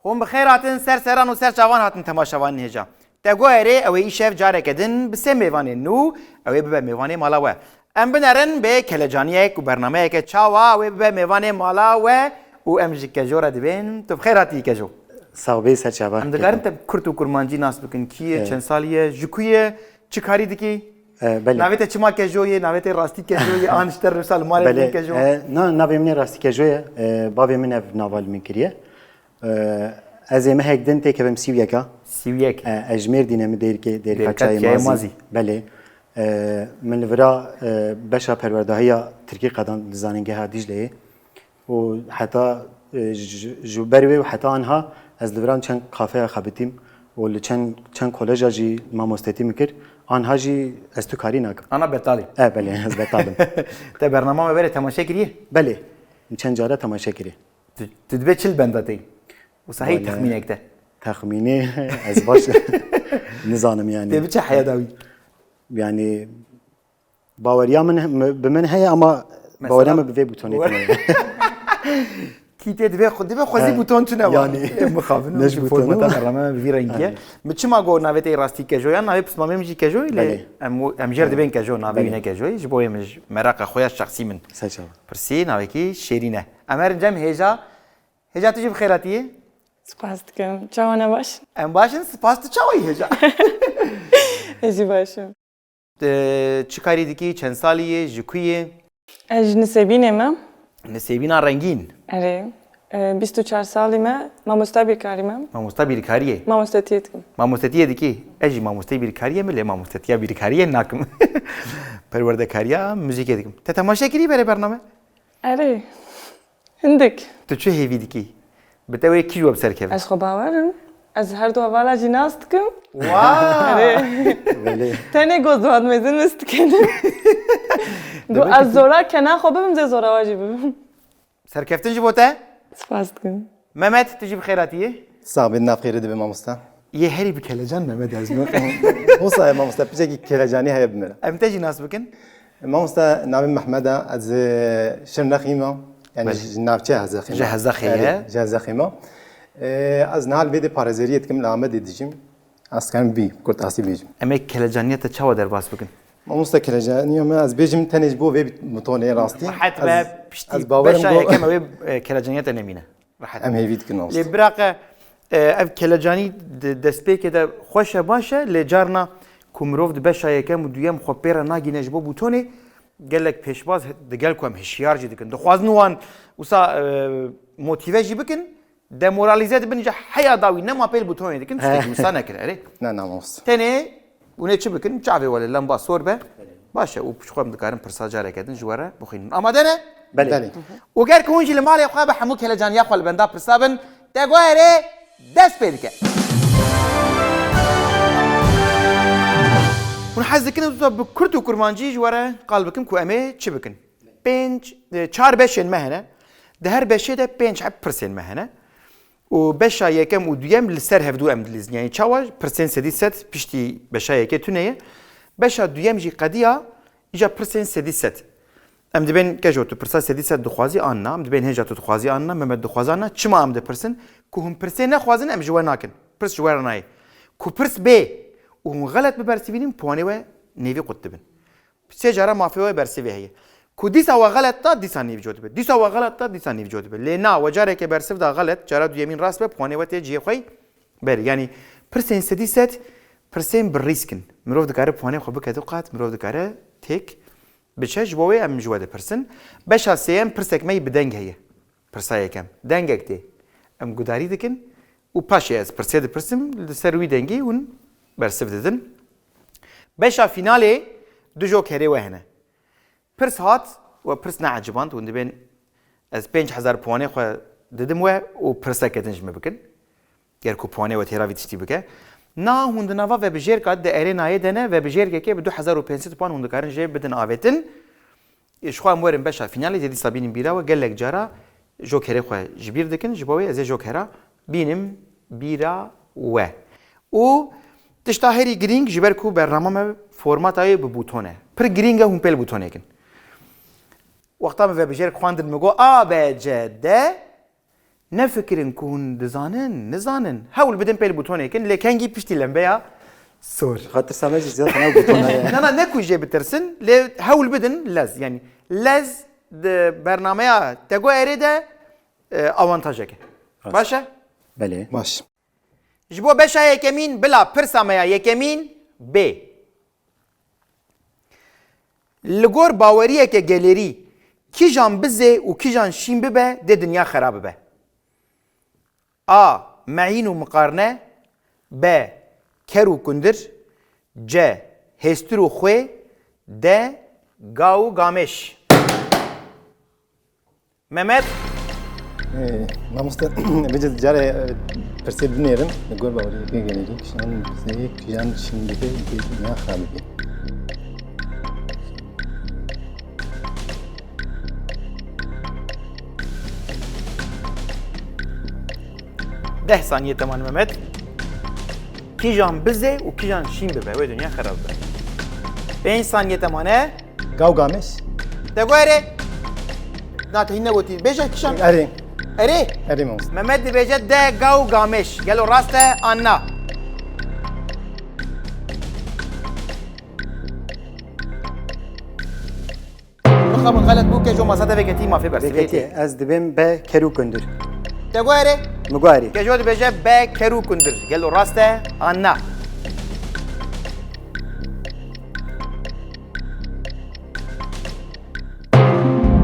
هم بخیر هاتن سر سران و سر چاوان هاتن تماشاوان هجا تگو اره اوی ایشف جاره کدن بسه میوانه نو اوی به میوانه مالا و ام بنرن به کلجانیه و برنامه که چاوا اوی به میوانه مالا و ام جکجو را دبین تو بخیر هاتی کجو ساوبه سر چاوا ام دگارن تب کرد و کرمانجی ناس بکن کیه چند سالیه جکویه چه کاری دکی بله نویت چما کجویه نویت راستی کجویه آنشتر سال مال بله کجو نه نوی من راستی کجویه بابی من نوال من کریه از ما هکدن تکبم سیویکا سیویک اجمیر دینم دیر کچای مازی بله من ورا بشا پرورده‌های ترکی قدم زانینگه ها دیجله و حتی جوبری و حتی آنها از لوران چند کافه خابتیم و چند کالج جی ما مستعدی میکرد آنها جی از تو کاری نکم انا بطالم بله از بطالم تا برنامه بره تماشا کریه بله چند جاره تماشا کردی تدبي چل بنداتي وصحيح تخمينك ده تخمینی از باش نزانم یعنی تبي چه حياداوي يعني باوريا من بمن هي اما باوريا ما بفي بوتوني كي تدبي خوزي بوتون شنو يعني مخافن نش بوتون رما بفي رنجيه مچما جو نافيتي راستي كجو يعني نافي بس ما ميجي كجو ام جير دبين كجو نافي بينا كجو جبوي مج مراق خويا الشخصي من سچا برسي نافيكي شيرينه امر جم هجا تجيب خيراتيه سپاس دکم. چاوانه باش؟ ام باشن سپاس تو چاوي هجا ازی باشم. چه کاری دیگه چند سالیه جکویه اج نسبینم. نسبینا رنگین اره. 24 سالمه. ماموستا بیکاریم. ماموستا بیرکاریه ماموستاتیت کم. ماموستاتیه دیگه اجی ماموستا بیرکاریه مله ماموستاتیا بیرکاریه ناکم پرورده کاریا موزیک دیگه تا تماشا کردی برای برنامه اره. هندک. تو چه هیوی دیگه بتوی کی جواب سر کردی از خبرم. از هر دو حوالا جناست کم. واو تنه گذرات میزن است کنه. گو از زورا کنه خوبم ز زورا واجبم. سرکفتن جبوته سپاس دکم. ممت تجيب خيراتيه صعب نافخير دبي ماموستا یه هری بکلجان ممت از ما موسى ماموستا بيجي كيلاجاني هي بمرا ام تجي ناس بكن ماموستا نابي محمدا از شرنخيمه يعني نافچه هزخيمه جهزخيه جهزخيمه از نال بيدي بارازيريت كم لامد ديجيم از كان بي كنت اسي بيجم اما کلجانیت چاو در باس بکن ماموستا كيلاجاني ما از بيجم تنج بو في متوني راستي حتى بشتي از باورم بشا بو كما كلجانيت نمينه راح ام هي فيد كنوس لبراقه اف کلجانی دسپی که در خوش باشه لجارنا کومروف د بشای کم دویم خو پیر ناگینه جبو بوتونی گلک پیشباز دگل کوم هشیار جدی کن دخوازن وان وسا موتیوه جی بکن دموراليزه بنجا حياه داوي نما بيل بوتوني دكن انسانه كده لا لا ماموستا تاني ونه چه بکن چاوي ولا لمبا سوربه باشه و بشخوام دکارم پرساجاره کردن جواره بخین اما دنه بله وغير كونجي المال يخواب حمو كلجان ياخو البندا برسابن تغويري دس بيدك ونحز كنا بكرتو كرمانجي جواره قلبكم كو امي تشبكن بنج چار بشن مهنه ده هر بشه ده بنج عب برسن مهنه و بشا يكم وديم لسر هفدو ام دلز يعني چاوا برسن سدي ست بشتي بشا يك تونه بشا دويم جي قديا اجا برسن سدي ست ام دبن كجو تو برسا سدي ست دخوازي انا ام دبن هجا تو دخوازي انا ممد دخوازانا چما ام ده برسن كو هم برسن نخوازن ام جوا ناكن برس جوار ناي كو برس بي و هم غلط ببرسيبين بواني و نيفي قطبن سه جارا مافيا برسيبي هي كو ديسا وغلط تا ديسا نيف جود به ديسا وغلط تا ديسا نيف جود به لنا وجاره که برسف دا غلط جارا دو يمين راس به پوانه و تي خوي بر يعني برسن سدي ست برسن بالريسكن مروف دكاره پوانه خو بكدو قات مروف دكاره تك بچش بوي ام جوده برسن بشا سيم برسك مي بدنگ هي برساي كم دنگك تي ام گداري دكن و پاشي از برسد برسم لسروي دنگي ون برسف ددن بشا فينالي دو جوكري وهنا پرس هات و پرس نعجباند و دبین از 5000 پوانه خو ددم و پرسا کتنج مبکن گر کو پوانه و تیراوی تشتی بکه نا هوند نوا و بجیر کات د ارینای دنه و بجیر که به 2500 پوان هوند کارن جه بدن آوتن اش خو امورن بشا فینال دی سابین بیرا و گلک جارا جوکر خو جبیر دکن جبوی از جوکرا بینم بیرا و تشتاهری گرینگ جبر کو برنامه فرمات ای به بوتونه پر گرینگ هم پل بوتونه کن وقتا ما بجير خواندن مگو آ ب ج د نفكرن كون دزانن نزانن حاول بدن بيل بوتونه كن لكنجي بيشتي لمبيا سور خاطر سامج زياد خنا بوتونا انا نكو جي بترسن لي حاول بدن لز يعني لز د برنامه تگو اريده avantajك باشا بله باش جبو باشا يكمين بلا برسامه يكمين ب لگور باوریه که گلری کی جان بزه و کی جان شین ببه ده دنیا خراب به A. معین و مقارنه B. کر و کندر C. هستر و خوی D. گاو گامش ممت مامۆستا بجد جارێ پرسێ بنێرم لەگۆر باوەریەکەی گەلێری کشان بزەیە کیژان شیندەکەی دنیا خراپ بێ 10 ثانیه تمام ممت کی جان بزه و کی جان شین ببه و دنیا خراب به 5 ثانیه تمامه گاو گامش دگوره نه تهینه گوتی بیجه کشان ئەرێ اره ئەرێ مامۆستا ممت دی بیجه ده گاو گامش گلو راسته آنا بخوام غلط بو که جو مساده بگتی ما فی برسی بكتي از دبم ب كرو كندر دگوره مغاري که جو دی بیجه به کرو کندر گلو راسته آنا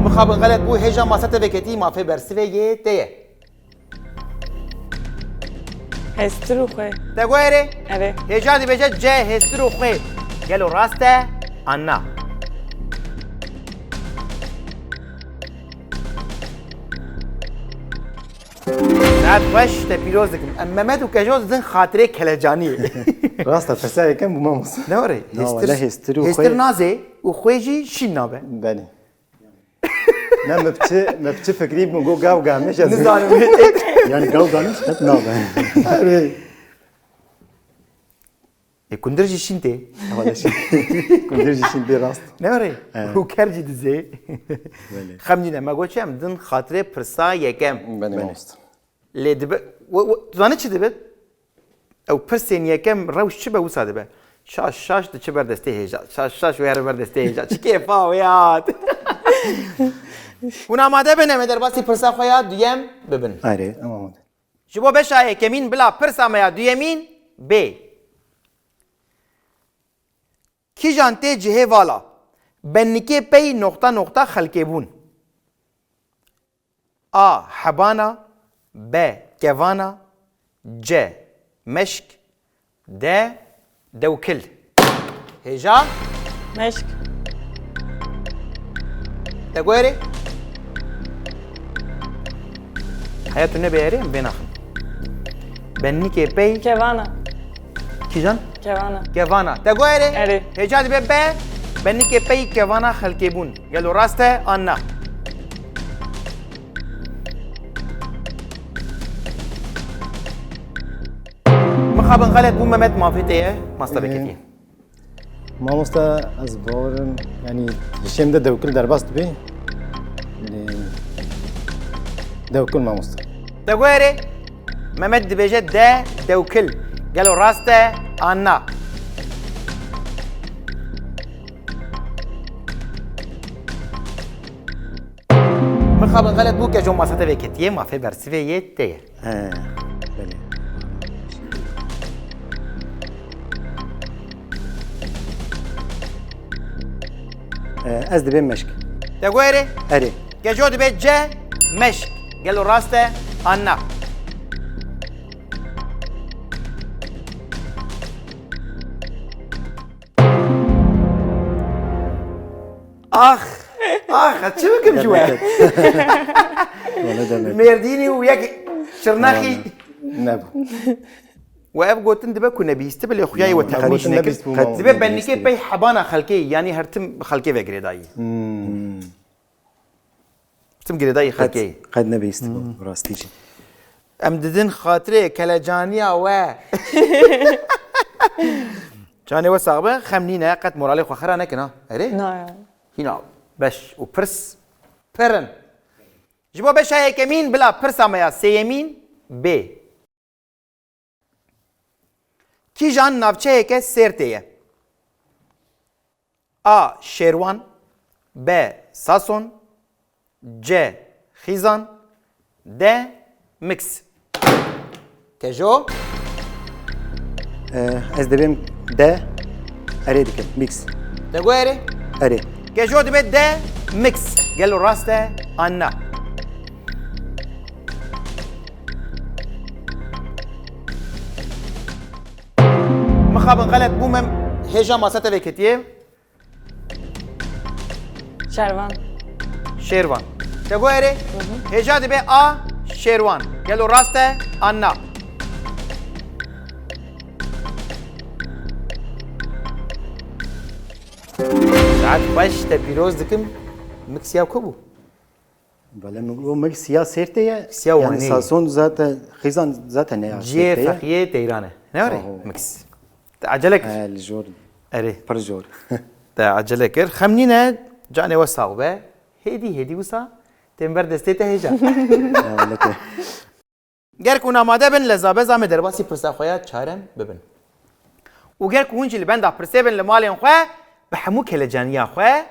مخابن غلط بو هجا مساته بگتی ما فی برسی یه تیه هستر و خواه دگوره اره هجا دی بیجه جه هسترو خوی گلو راسته آنا ساعت خوش تپیروز دکم ممت و کجوز دن خاطره کلجانیه ڕاستە پرسایەکەم بوو مامۆستا نوره والله هستر و هستر خوی. نازه و خویجی شین نابه بەێ نه مە بچ فکری بوو گۆ گاو گامش نزانم يعني جو غامش خد نابه کندرجی شین ته ولا شيء کندێژی شین بێ ڕاست نوره و کرجی دزه خمدینه ما گوچم دن خاطره پرسا یکم بەێ مامۆستا لی دبه زانه چی دبه او پرسین یکم روش چی به وسا دبه شاش ده چه بردسته هجا شاش و هر بردسته هجا چی کیفا و یاد اون آماده بنه در باسی پرسا خویا دویم ببن اري ئەمامە جبو بشا یکمین بلا پرسا میا دویمین ب کی جانتے جهه والا بنکه پی نقطه نقطه خلقه بون A. حبانا B. کوانا C. مشک D. دوکل هجا مشک تقويري حياته النبي يريم بيناخن بنيكي بي کوانا كيجان کوانا كيفانا تقويري أري. هجاد بي بي بنيكي بي كيفانا خلقيبون قالوا راسته انا مخابن غلط بو ممت مافيتيه ماستبكتي مامۆستا ئەس باوەرم ینی هشێمدە دەوکل دەرباست بێ دەوکل مامۆستا تقويري ممت دبيجت ده دوكل قالوا راسته انا مخابن غلط بو كجو ماساته بكتيه ما في برسيفيه تيه بله از دبم مشك تقويري اري كجو دبيت جه مشك قالوا راسته انا اخ شو بكم جوا ولا دم ميرديني وياك شرناخي نەبوو واب قوتن دبا كنا بيستبل يا خوياي وتخريج قوتن نكر نبيست بو ماما. دبا بنيكي بي حبانا خلكي يعني هرتم خلكي فكري داي تم قريداي خلكي قد نبيست راستيجي امددن خاطري كلاجانيا و جاني وساقبه خمنينه قد مورالي خو خرانه كنا اري نه هنا باش وبرس برن ji bo beşa yekemîn bila pirsa me ya sêyemîn B. Kîjan navçeyeke Sêrtê ye? A. Şêrwan B. Sason C. Xîzan D. Mix. Kejo Ez dibêm D erê dikim mix. te gu erê? Erê. Kejo dibe D. Mix. Gelo rast e an na. مخابن غلط بومم هجا ماسته وکتیه شروان شیروان تگو اره هجا دی به آ شیروان گلو راسته آنا ساعت باش تا پیروز دکم مکسیا کبو Valla o mix ya Sêrtê ye. Siyah Yani ne? Sason zaten Xîzan zaten ne ya? جي فخيه تيرانه نوري مكس تعجلك El jor. اري Par jor. تعجلك خمنينا جاني وصاوبه هدي وصا تنبر دستيته هجا Valla te. گر کو ناماده بن لزابه زامه درباسی پرسا خویا چارم ببن و گر کو هونجی لبن دا پرسه بن لمالین خواه بحمو کل جانیا خواه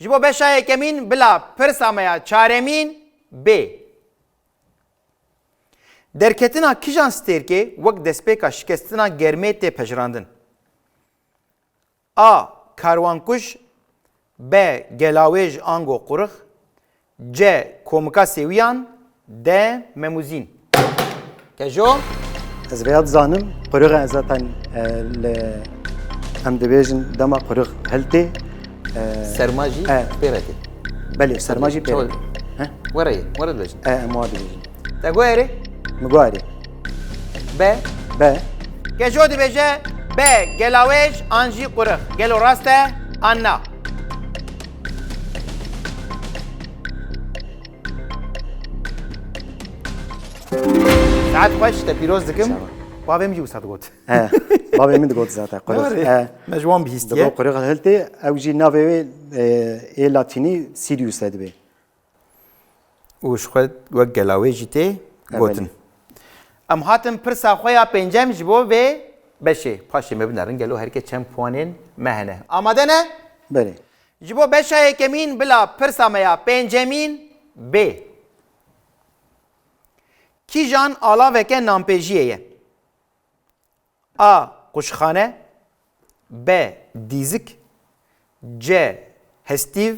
جبو بشای کمین بلا پرسا میا چارمین ب درکتنا کیجان ستیر که وقت دسپیکا شکستنا گرمه تی پجراندن A. Karvankuş B. Gelawej ango qurux C. Komika seviyan D. Memuzin Kejo Ez veyad zanim. Qurığa zaten em dibêjin dema qurık heltê. Sermaji Pereti Belê sermajî pê. Waraye Wara dibêjin Em wa dibêjin. Te guerê Mi guarê. B B. Kejo dibêje B. Gelawej an jî qurux Gelo rast e an na Saat xweş te pîroz dikim bavê min jî wisa digot Bavê min digot zaten qurık. Me ji wan Digo bihîstiye qurık heltê ew jî navê wê ê latînî Sirius e dibe. û ji xwe wek gelawê jî tê gotin. Em hatin pirsa xwe ya pêncem ji bo vê beşê. Paşê me binarin gelo herkê çend puanên me hene. Amade ne? Belê. Ji bo beşa yekemîn bila pirsa me ya pêncemîn B. Kîjan alaveke nampêjiyê ye? A. Quşxane B. Dîzik C. Hestîv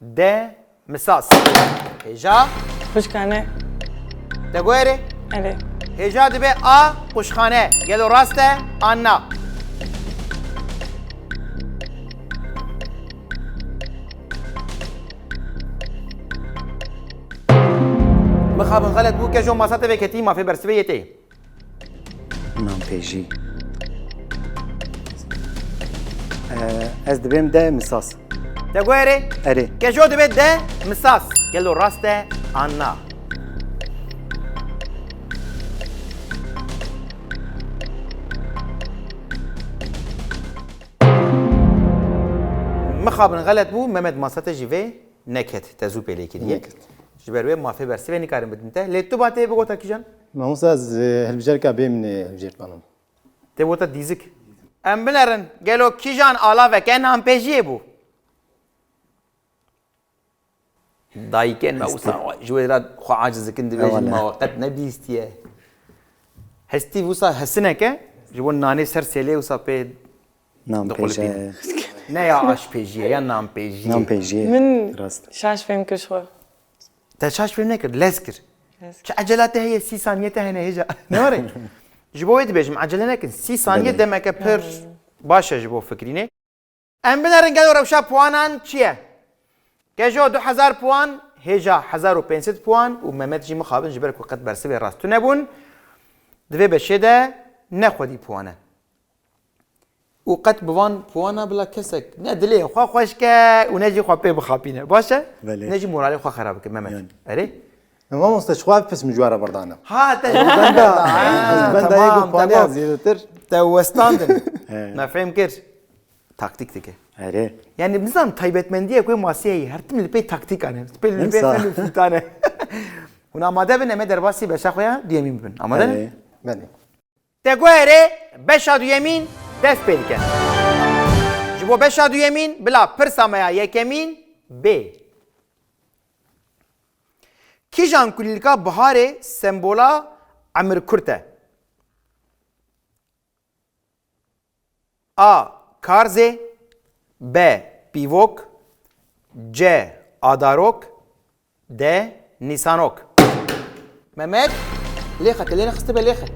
D. Misas Hêja خوشکانه te guerê اره Hêja dibe A. Quşxane gelo rast e an na Mixabin xelet bû kejo masate veketî mafê bersivê yê tê Nampêjî. Ez dibêm de misas. te guerê Erê. Kejo dibe de misas gelo rast e an na Mixabin xelet bû Mehmet masate jî vê neket te zû pêlê kiriye ji ber wê mafê bersivê nikarin bidin te lê tu batê bigota kîjan Mamosta ez hilbijareka bê min hilbijartmanım. te bota dîzik em binerin gelo kîjan alaveke nampêjiyê bû dayikên me wisa ji wê re xwe aciz dikin dibêjin Eyvallah. ma qet nebîstiye hestî wisa hesineke ji bo nanê ser sêlê wisa pê Nampêje. ne ya aşpêjiye ya nampêjiye Nampêjiyê. من Rast. شاش فهم کشخو te şaş fêm nekir lez kir çi ecelate heye 3 saniye te hene hêja ne were ji bo wê dibêjim ecele nekin 3 saniye demeke pir baş e ji bo fikrînê em binerin gelo rewşa puanan çi ye Kejo 2000 puan hêja 1500 puan û Mehmet jî mixabin ji ber ku qet bersivê rast tu nebûn divê beşê de nexwedî puan e û qet bi van puana bila kesek ne dilê xwe xweşke û ne jî xwe pê bixapîne baş e Belê. ne jî moralê xwe xerab bike Mehmet erê Mamosta şuaf pis mijwara berdanım. ha te Ben de yek puanı ziyadettir. te westandin me fêm kir taktik dike. اره Yani bizden taybetmendiye koy masiyeyi her tim lipey taktik ane. Lipey İnsan. sen futane. Una amade bin eme derbasi beşa koya diyemin bin. Amade ne? اره بله Te goere beşa duyemin dest pediken. Jibo beşa duyemin bila pırsamaya yekemin B. Kijan kulilka bahare sembola amir kurte. A. Karze B. Pivok C. Adarok D. Nisanok. Mehmet ليه خلينا خصتي بالآخر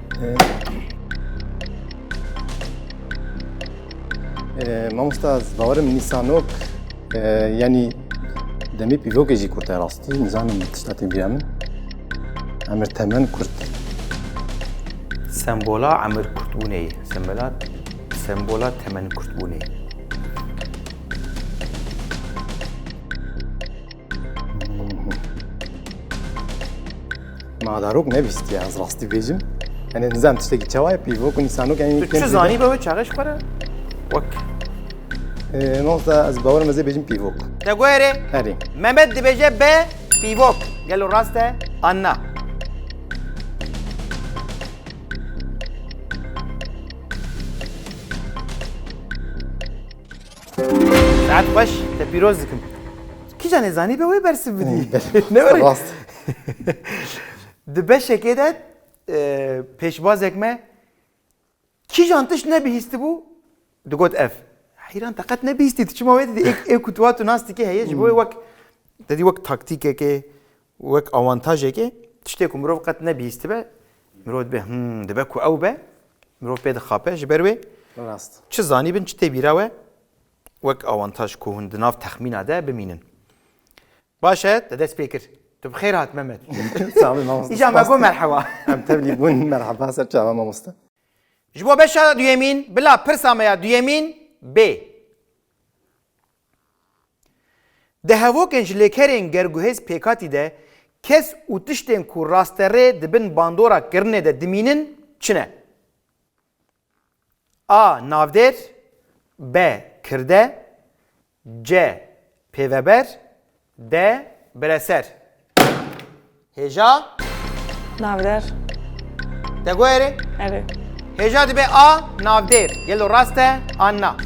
ما مستاز باورم نیسانوک یعنی دمی پیوک جی کرده راستی نزانم تشتاتی بیامن امر تمن کرد sembola amir kurtbune. Sembola temen kurtbune. ما داروک نویستی از راستی بیجم یعنی نزانم تشتاتی چوای پیوک و نیسانوک یعنی Tu zani be çağış para? Vak. ما مستاز از باورم از بیجم پیوک Te goere هری Mehmet dibece B. Pivok. Gel o raste Anna. Saat baş te piroz dikim. Ki canı zani be ve bersi bidi. Ne var? راست Dibe şekede peşbaz ekme. Ki jantış ne bihisti bu? Digot F. Hayran takat ne bihisti? Tçuma ve dedi ek kutuatu nasti ki heye jibo vak dedi vak taktik ki vak avantaj ki tişte ku mirov qat ne bihisti be mirov be dibe ku ew be mirov pe de xape ji ber ve راست çi zanî bin çi tê bîra we wek avantaj ku hûn di nav texmîna de bimînin. Baş e te dest pê kir. Tu bi xêr hat Mehmet. سلام ما مستاز İcan me got merheba. هم تبلی بون مرحبا سر چاوا ما مستاز Ji bo beşa duyemîn bila pirsa me ya duyemîn B. Di hevokên ji lêkerên gerguhêz pêkatî de kes û tiştên ku rasterê dibin bandora kirinê de dimînin çi ne? A. Navdêr B. Kirde C. Pêveber D. Bireser. Hêja ناودر te goerê اره Hêja dibe A. Navdêr. Gelo rast e Anna.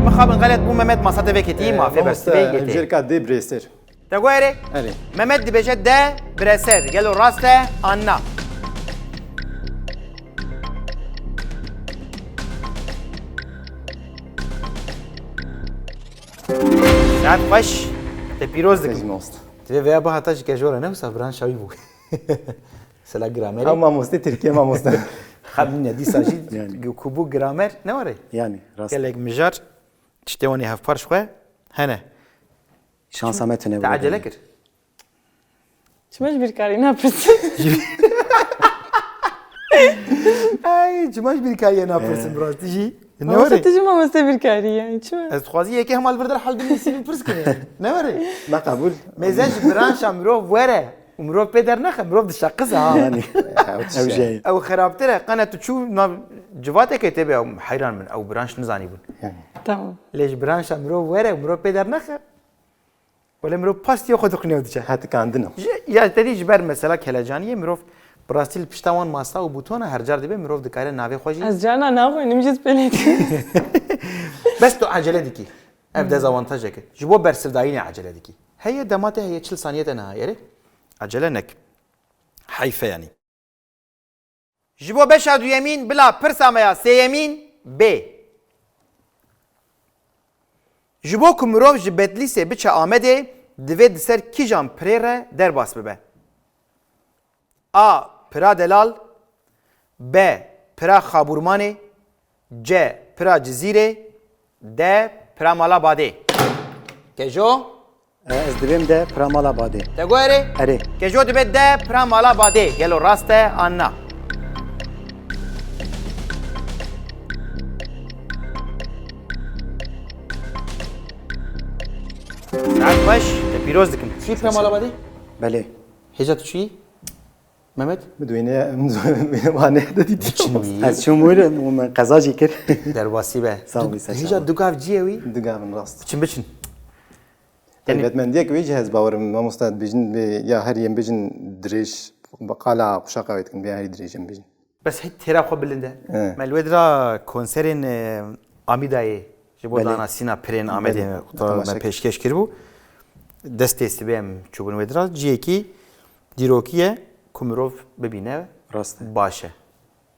Mixabin gelet bû Mehmet masada veketî mafê bersivê yetê. جرکا دی بریسر Te goerê هری Mehmet dibêje D. Bireser. Gelo rast e Anna. Saat baş te pîroz dikim. تجی ماست Teve veya bu hata şikayet ne olsa branş şavi bu. Sela gramer. هم ما مستی ترکیه ما مست Xabin ne disa jî Yani. kubu gramer ne var? Yani rast Gelek mijar işte onu haf parş xwe hene. şansa metine Te acele kir. چمش بیرکاری نپرسیم Ay cumaj bir kariye ne yaparsın biraz jî. Ne ما var? تجی ما مسته بیرکاری یعنی چه Ez xwazi yekê hemal vir der hal din sivî pirs kine. Ne var? ما قبول Mezej branşa mirov were. Mirov peder nexe mirov dişaqız ha. yani ev şey Ew xerabtir e qane tu çû nav civateke tebe ew heyran min ew branş nizanî bûn. تمام Lêj branşa mirov were mirov peder nexe. Wele mirov pastiya xwe dixwîne diçe. حتی کاندنم Ya tedî ji ber mesela kelejaniye mirov birastî li pişta wan masta û bûtona her car dibe mirov dikare navê xwe jî. از جانا نخواه نمیجید پلیتی Bes tu acele dikî. Ev dezavantajek e. Ji bo bersivdayînê acele dikî. Heye dematê heye 40 saniye te neha yerê. Acele nek. Heyfe yani. Ji bo beşa duyemîn bila pirsa me ya sêyemîn B. Ji bo ku mirov ji Bedlîsê biçe Amedê divê di ser kîjan pirê re derbas bibe. A. Pira Delal B. Pira Xaburmanê C. Pira Cizîrê D. Pira Malabadê. Kejo ez dibim de Pramalabadê te goerê ere Kejo dibe D. Pira Malabadê. Gelo rast e Anna. Saat baş te pîroz dikim. Çi Pira Malabadê? bele Hêja tu çi? Mehmet? Medwene vane de didi. از شمور من قضا کر Derbasi be. Sağ ol, İsa, sağ ol. Hija dugav ciyevi. Diga min rast. Çin biçin. Elbetmendiyek ve cihaz bavarım mamostad bijin ve ya her yem bijin direş bakala kuşaka etkin bir her direjim bijin. Bes hit tera xwe bilinde. Evet. Melvedra konserên Amidayê ji bo Belê. danasîna pirên Amedê me Temaşa pêşkeş kiribû. Destê sibê em çûbûn vedra ciyekî dîrokî ye ku mirov bibîne Rast e. baş e.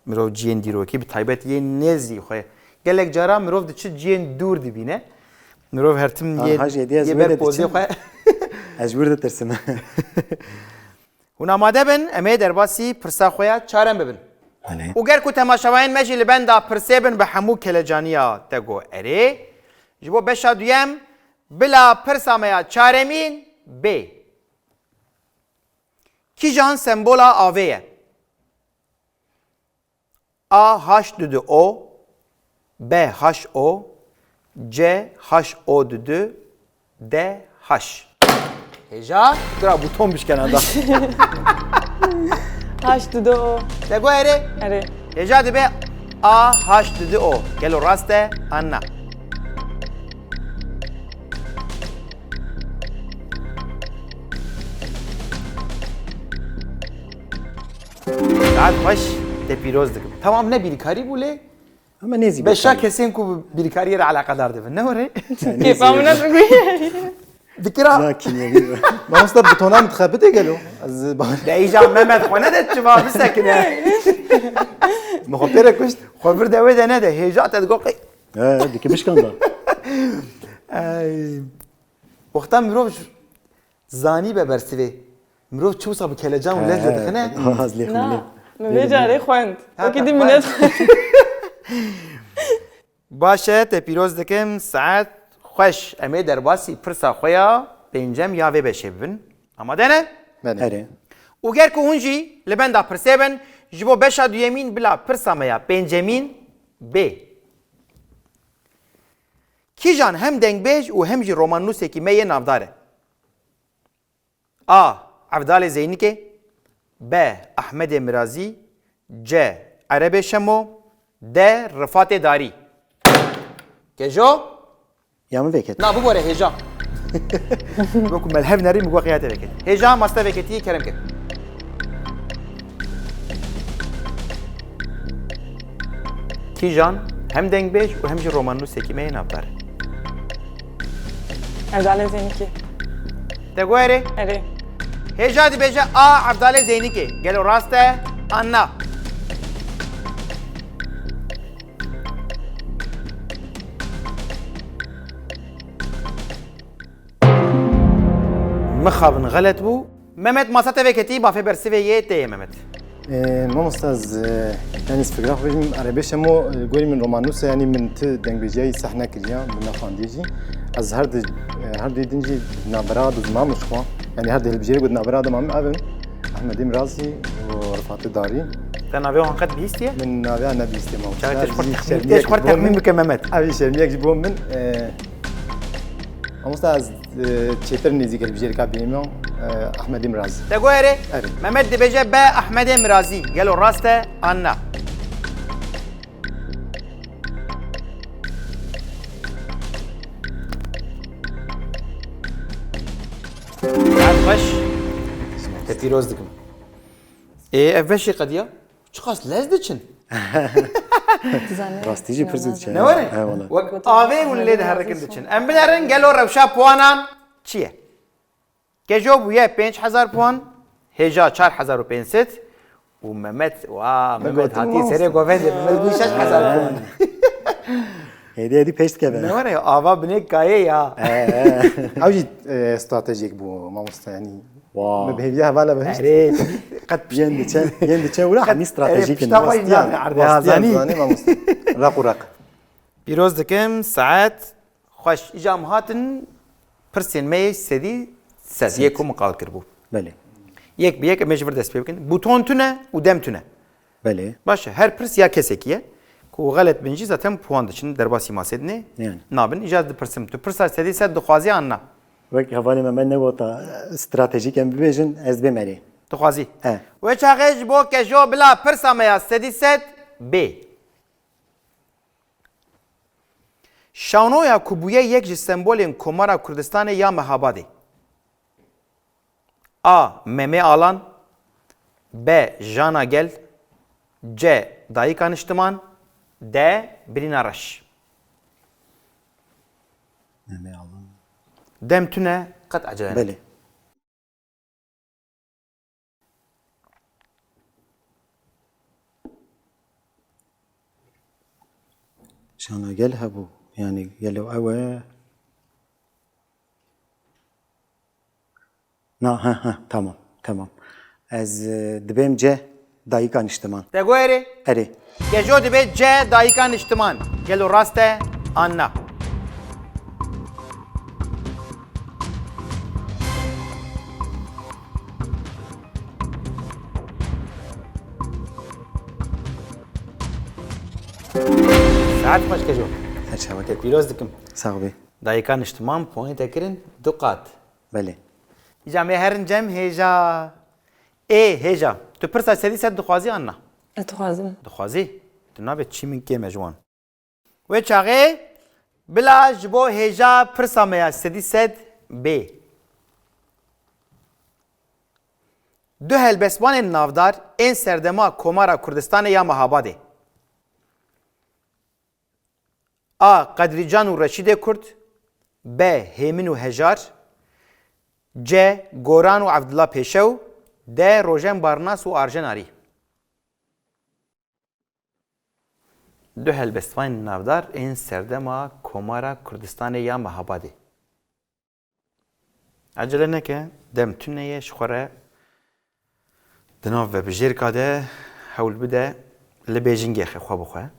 Mirov ciyên dîrokî bi taybet yê nêzî xwe. Gelek cara mirov diçi ciyên dûr dibîne. Mirov her tim Haj hediye yê zû de ber pozê diçin. xwe. اجبر ده ترسم Hûn amade bin em ê derbasî pirsa xwe ya çarem bibin. بله û ger ku temaşavayên me jî li benda pirsê bin bi hemû kelecaniya te got erê ji bo beşa duyem bila pirsa me ya çaremîn bê. Kîjan sembola avê ye? A H düdü O, B H O, C H O düdü, D H. Heja, dura buton bişkenanda. Haş de o. Te got erê? Ere. Heja dibe A H düdü O. Gelo rast e anna. Saat baş te pîroz dikim. Tamam ne birîkarî bû lê? اما نيزي Beşa kesên ku birîkariyê re alaqedar dibin. Ne were? Kêfamına bigûye. Dikira. لا كيميائي Mamostad butona mutxabite gelo. Az bavar. Deyîja Mehmet xwe nedet civa bisekine. Muhabbere kuşt. Xwe vir de wê de nede. Hêja te digot qey. اه ديك باش كان Wexta mirov zanî be bersivê. Mirov çûsa bi kelecan û lez dixine. هاز لي Na. خلي Mevê carê xwend. Ha, Wekî di xwend. minet xwend. Baş e te pîroz dikim saet xweş em ê derbasî pirsa xwe ya pêncem ya vê beşê bibin. Amade ne? Bene. هري û ger ku hûn jî li benda pirsê bin ji bo beşa duyemîn bila pirsa me ya pêncemîn bê. Kîjan hem dengbêj û hem jî romanûsekî me yê navdar e? A. Evdalê Zeynikê, B. Ahmedê Mirazî, C. Erebê Şemo, D. Rıfatê Darî. Kejo? يا من فيك Na bu bore heja. Boku melhev neri mi gwaqiya veket. Heja masta veketiye kerem ke. Kîjan hem dengbêj û hem jî romanûsekî me yê navdar e. Erdalê Zeyniki. Te got erê? Ere. Heja dibêje A. Evdalê Zeynikê. Gelo rast e anna. مخابن غلط بو Mehmet masa teveketi bafê bersivê yê tê ye Mehmet. Mamostad yani fikra xwe bijim Erebêşa mo gorî min romanûs yani min ti dengbêjiyayî sehne kiriya min nexwandiye jî. Ez her duî din jî navbera du ziman xwe. Yani her dilbijêrê got navbera da mamê evin. Ahmedê Mirazî û Rıfatê Darî. Te navê wan qet bîstiye? Min navê ne bîstê mamostad. Te xwar texmîn bike Mehmet. Evî şermiyek ji bo min mamostad ez çêtir nêzî gelbijêrê ka bînîme Ahmedê Mirazî. Te got erê? Erê. Mehmet dibêje B. Ahmedê Mirazî. Gelo rast e anna. Saat xweş. Te pîroz dikim. Ev veşê qediya? Çi qas lez diçin? راستيجي فرزت Ne var? اه والله Wek avê hûn lê diherrikin diçin. Em binerin gelo rewşa puanan çi ye? Kejo bûye 5000 puan, Hêja 4500 û Mehmet Mehmet hatî serê govendê Mehmet bû 6000 puan. هدي هدي بيشت Ne كذا var ya ava binek gaye ya. Ew jî stratejik bû mamostad yani. واو Me bêhêviya hevala behişt. Erê qet ين ولا حمي استراتيجيك pişta xwe yani erdê hazanî. Rak û rak. Pîroz dikim saet xweş îcam hatin pirsên me yê sedî sed yek û miqal kirbû. بله Yek bi yek em ê ji vir dest pê bikin. Buton tune û dem tune. بله Baş her pirs ya kesekî ye. Ku galet bin jî zaten puan diçin derbasî masê dinê. Yani. Nabin îcaz dipirsim. Tu pirsa sedî sed dixwaziye anna. وك هفاني ما من نبوتا استراتيجيك ام بيجن از بمري Dixwazî. E. Ve çaxê ji bo kejo bila pirsa me ya sedî sed B. Şanoya ku bûye yek ji sembolên Komara Kurdistanê ya Mehabadê. A. Meme Alan B. Jana Gel C. Dayika Niştiman D. Birîna Reş. Meme Alan. Dem tune qet acele. Belê. Şana gel hebû. Yani gelo ew e. Ha tamam tamam. Ez dibêm C dayika niştiman. Te guherî Erê. kejo dibe C. Dayika Niştiman. Gelo rast e Anna. Saat xweş kejo. Her şeva Te pîroz dikim. Sağ ol bê. Dayika Niştiman poyê te kirin du qat. Belê. İca me herin cem hêja. Hêja. Tu pirsa sedî sed dixwazî Anna. Dixwazim. Dixwazî? Tu nabe çî min kêm e ji wan. Wê çaxê bila ji bo hêja pirsa me ya sedî sed B. Du helbestvanên navdar ên serdema Komara Kurdistanê ya Mehabadê. A. Qedrîcan û Reşîdê Kurd B. Hêmin û Hejar C. Goran û Evdullah Pêşew D. Rojen Barnas û Arjen Arî. Du helbestvanên navdar ên serdema Komara Kurdistanê ya Mehabadê. Acele neke, dem tuneye ji xwe re di nav vebijêrka de hewl bide li bêjingê xwe xwe bi xwe.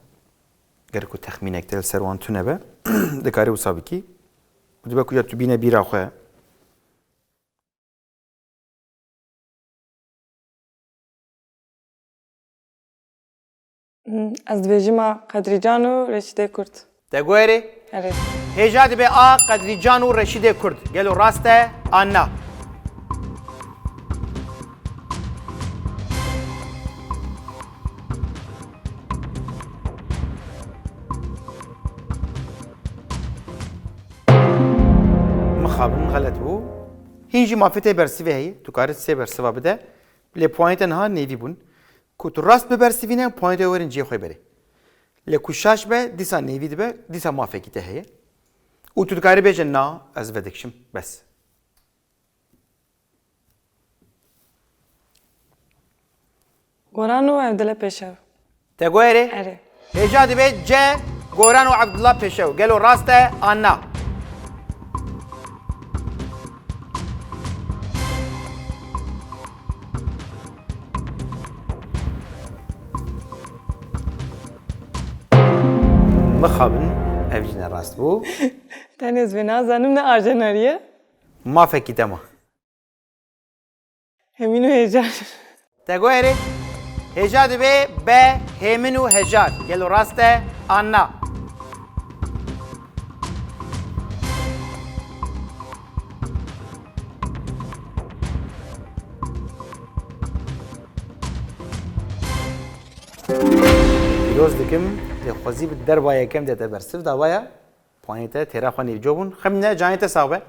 Ger ku texmînek te li ser wan tune be, dikarî wisa bikî. Dibe ku ya tu bîne bîra xwe. Ez dibêjima Qedrîcan û Reşîdê Kurd. Te guherî Erê. hêja dibe A. Qedrîcan û Reşîdê Kurd. Gelo rast e Anna. Mixabin xelet bû. Hîn jî mafê tê bersivê heye. Tu karî sê bersiva bide. Lê poyên niha nêvî bûn. Ku tu rast bibersivîne poyên tê werin ciyê xwe berê. Lê ku şaş be dîsa nêvî dibe, dîsa mafekî te heye. û tu dikarî bêje na ez vedikşim bes. Goran û Evdullah Pêşew. Te guherî Erê. hêja dibe C. Goran û Evdullah Pêşew. Gelo rast e Anna. Mixabin ev jî ne rast bû. Tenê ez vê nazanim ne Arjen Arî ye. Mafekî te ma. Hemîn û Hêjar. Te guherî hêja dibe B. Hêmin û Hejar. Gelo rast e Anna. Pîroz dikim lê xwezî bi derba yekem de te bersiv dawaya poyên te têra xwe nêvco bûn. Xemîne canê te sax be.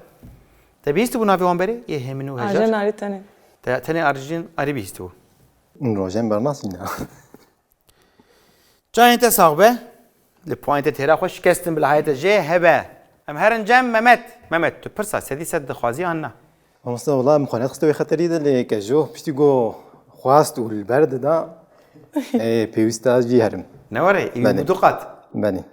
Te bihîstî bû navê wan berê yê Hêmin û Arjen Hejar? Arî tenê. Te tenê Arjin Arî bihîstî bû. Rojen Barnas yine. Canê te sax be. Li poyên te têra xwe şikestin bila hayê te jê hebe. Em herin cem Mehmet. Mehmet tu pirsa sedî sed dixwazî anna. Amasda والله مخالفت استوي خطري ده اللي كجو بشتي جو خواست والبرد ده بيوستا جي هرم Ne were? Belê. İyi du qat. بله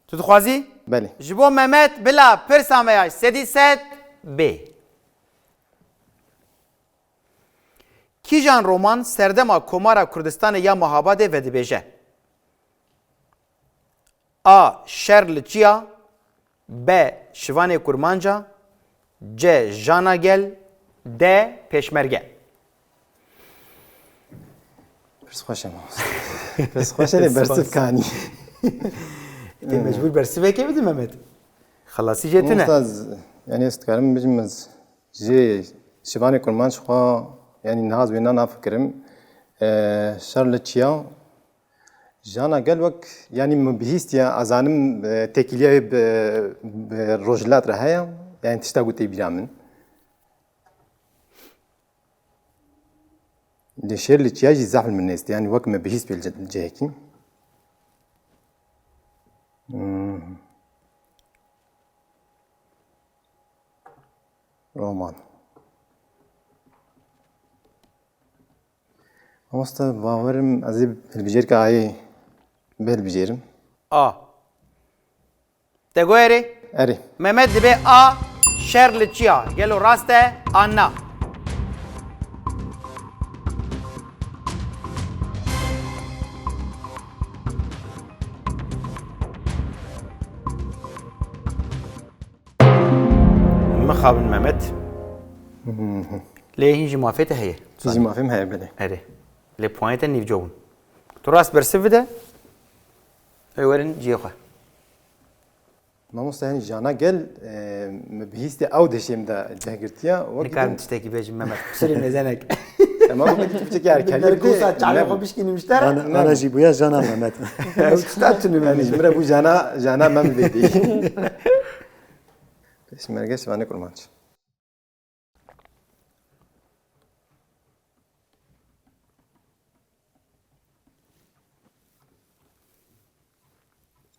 Tu dixwazî? بله Ji bo Mehmet bila pirsa me ya sedî sed B. Kîjan roman serdema Komara Kurdistanê ya Mehabadê vedibêje? A. Şer li çiya B. Şivanê Kurmanca C. Jana Gel D. Peşmerge. بس خوشم بس خوشه اللي برسف كاني Te mecbur bersiveke bidin Mehmet. Xalasî jetine. استاذ يعني استكلم بجمز جي شباني كرمان شخوا yani naz ve nana fikrim Charlotte Jana gel vak yani mübihist ya azanım tekiliye rojlat rahaya yani tişta guti bilamin. De Charlotte ji zahil min nest yani vak mübihist bil cehekin. Roman. Aslında باورم از البجير كاي بالبجيرم A. Tegoeri. اري Mehmet dibe A. Şerliçya. Gelo raste Anna. مخابن Mehmet. ليه هيجي موافقته هي تيجي ما فهم هاي بلي اري لي بوينت اللي جون تراس برسفده ايورن جيخه ما مستهني جانا قال مبهيست او دشيم دا جهرتيا نكار تشتكي بيج Mehmet kusuri nezenek ما بقول لك تفكر يعني Bunları kusa çare kopiş kinmişler Ana jî bûye jana Mehmet. Ustatını يعني جمره بو جانا ما بدي بس مرقش وانا كرمانش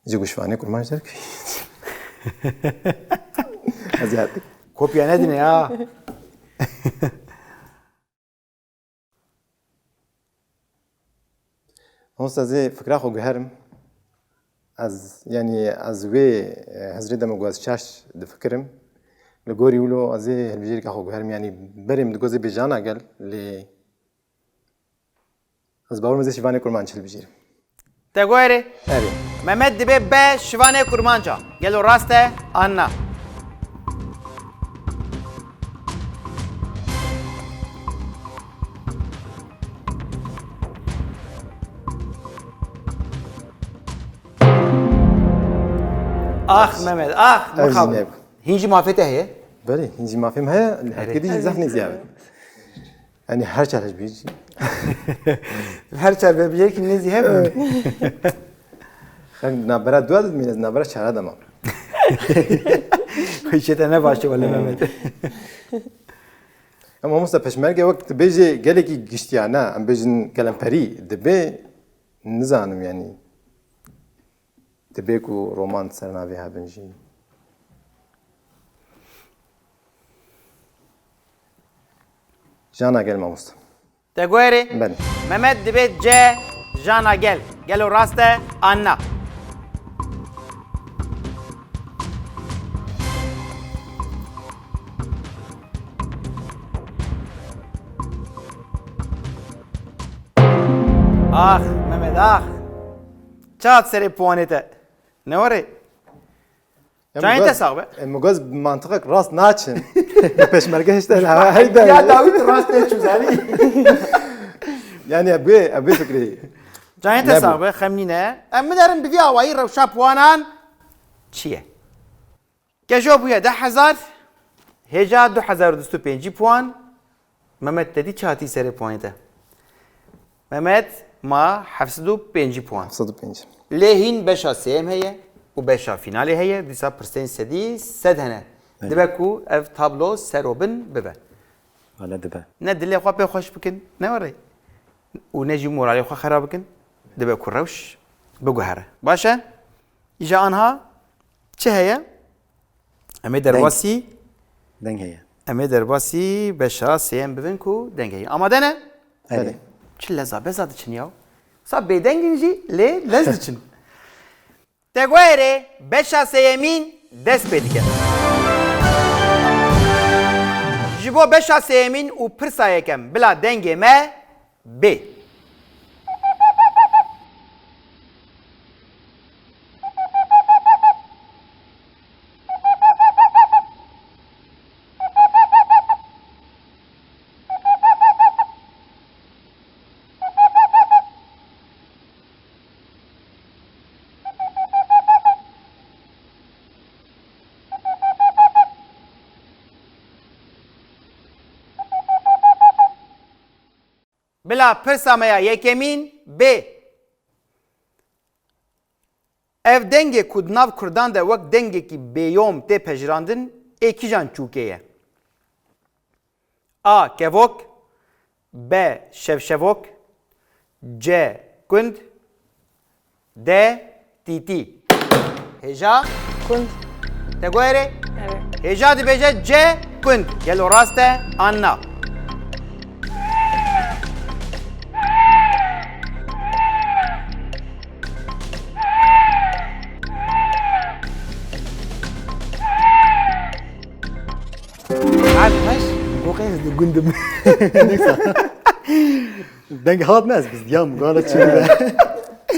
جوش وانا كرمانش ذلك ازيد Kopya ne dine ya? هون فكرة خو جهرم از يعني از وی حضرت دموگوز چاش دفکرم لگوری ولو از هالبجير كخو جهرم يعني بريم دجوزي بجانا قال لي از باور مزه شوانه كرمان چل بجير Tegoeri. اري Mehmet dibe B. Şivane kurmanca. Gelo raste Anna. Ah Mehmet ah Evet, mukabel. Zeynep. Hinci muhabbete heye. بله هنجي ما فهم هيا الحكي زحني زيادة يعني هر چالش بيجي Her çarbe bilir ki nezi hep mi? خل نبرة دواد من از نبرة چهار دما Hışete ne başı valla Mehmet. اما مست پشمرگه وقت بيجي قال لك گشتيانا ام بيجن كلام بري دبي نزانم يعني دبيكو رومان سرناوي هابنجي جانا قال ما مست Tegoeri. بله Mehmet dibe C. Jana gel. Gelo raste Anna. Ah Mehmet ah. Çat seri puanete. Ne var ya? Çayın hesabı. مجاز بمنطقك راس ناتشن پشمرگه اشتغل هيدا Ya David raste çözeli. يعني ابي فكري Çayın Ne bu? hesabı xemnine. Em derim bir havayı revşa puanan. Çiye? Gejo buya 10,000. Heja 2205 puan. Mehmet dedi çati seri puanete. Mehmet ma 705 puan. صدق بينج لهين بشا سيم هي وبشا فينالي هي ديسا برسين سدي سد هنا دبكو اف تابلو سروبن ببا Hala dibe. ندلي خو بي خوش بكن نوري ونجي مورالي خو خراب بكن دبكو روش بجوهره باشا اجا انها چه هي امي درباسي Deng heye. امي درباسي بشا سيم ببنكو دنگي اما دنه Eri. چه لذا بزاد چن ياو صاب بيدنگينجي لي لذ چن تگويري بشا سيمين دس بيدike جبو بشا سيمين و پرسا يكم بلا دنگي ما بي بلا پرسامیا یکمین ب ev denge kudnav kurdan da vak denge ki beyom te pejrandın iki can çukeye. A. Kevok B. Şevşevok C. Kund D. Titi Heja Kund. Te goyre Evet. Heja di beje C. Kund Gel o raste Anna Gundum. Deng hatmaz biz yam gana çile.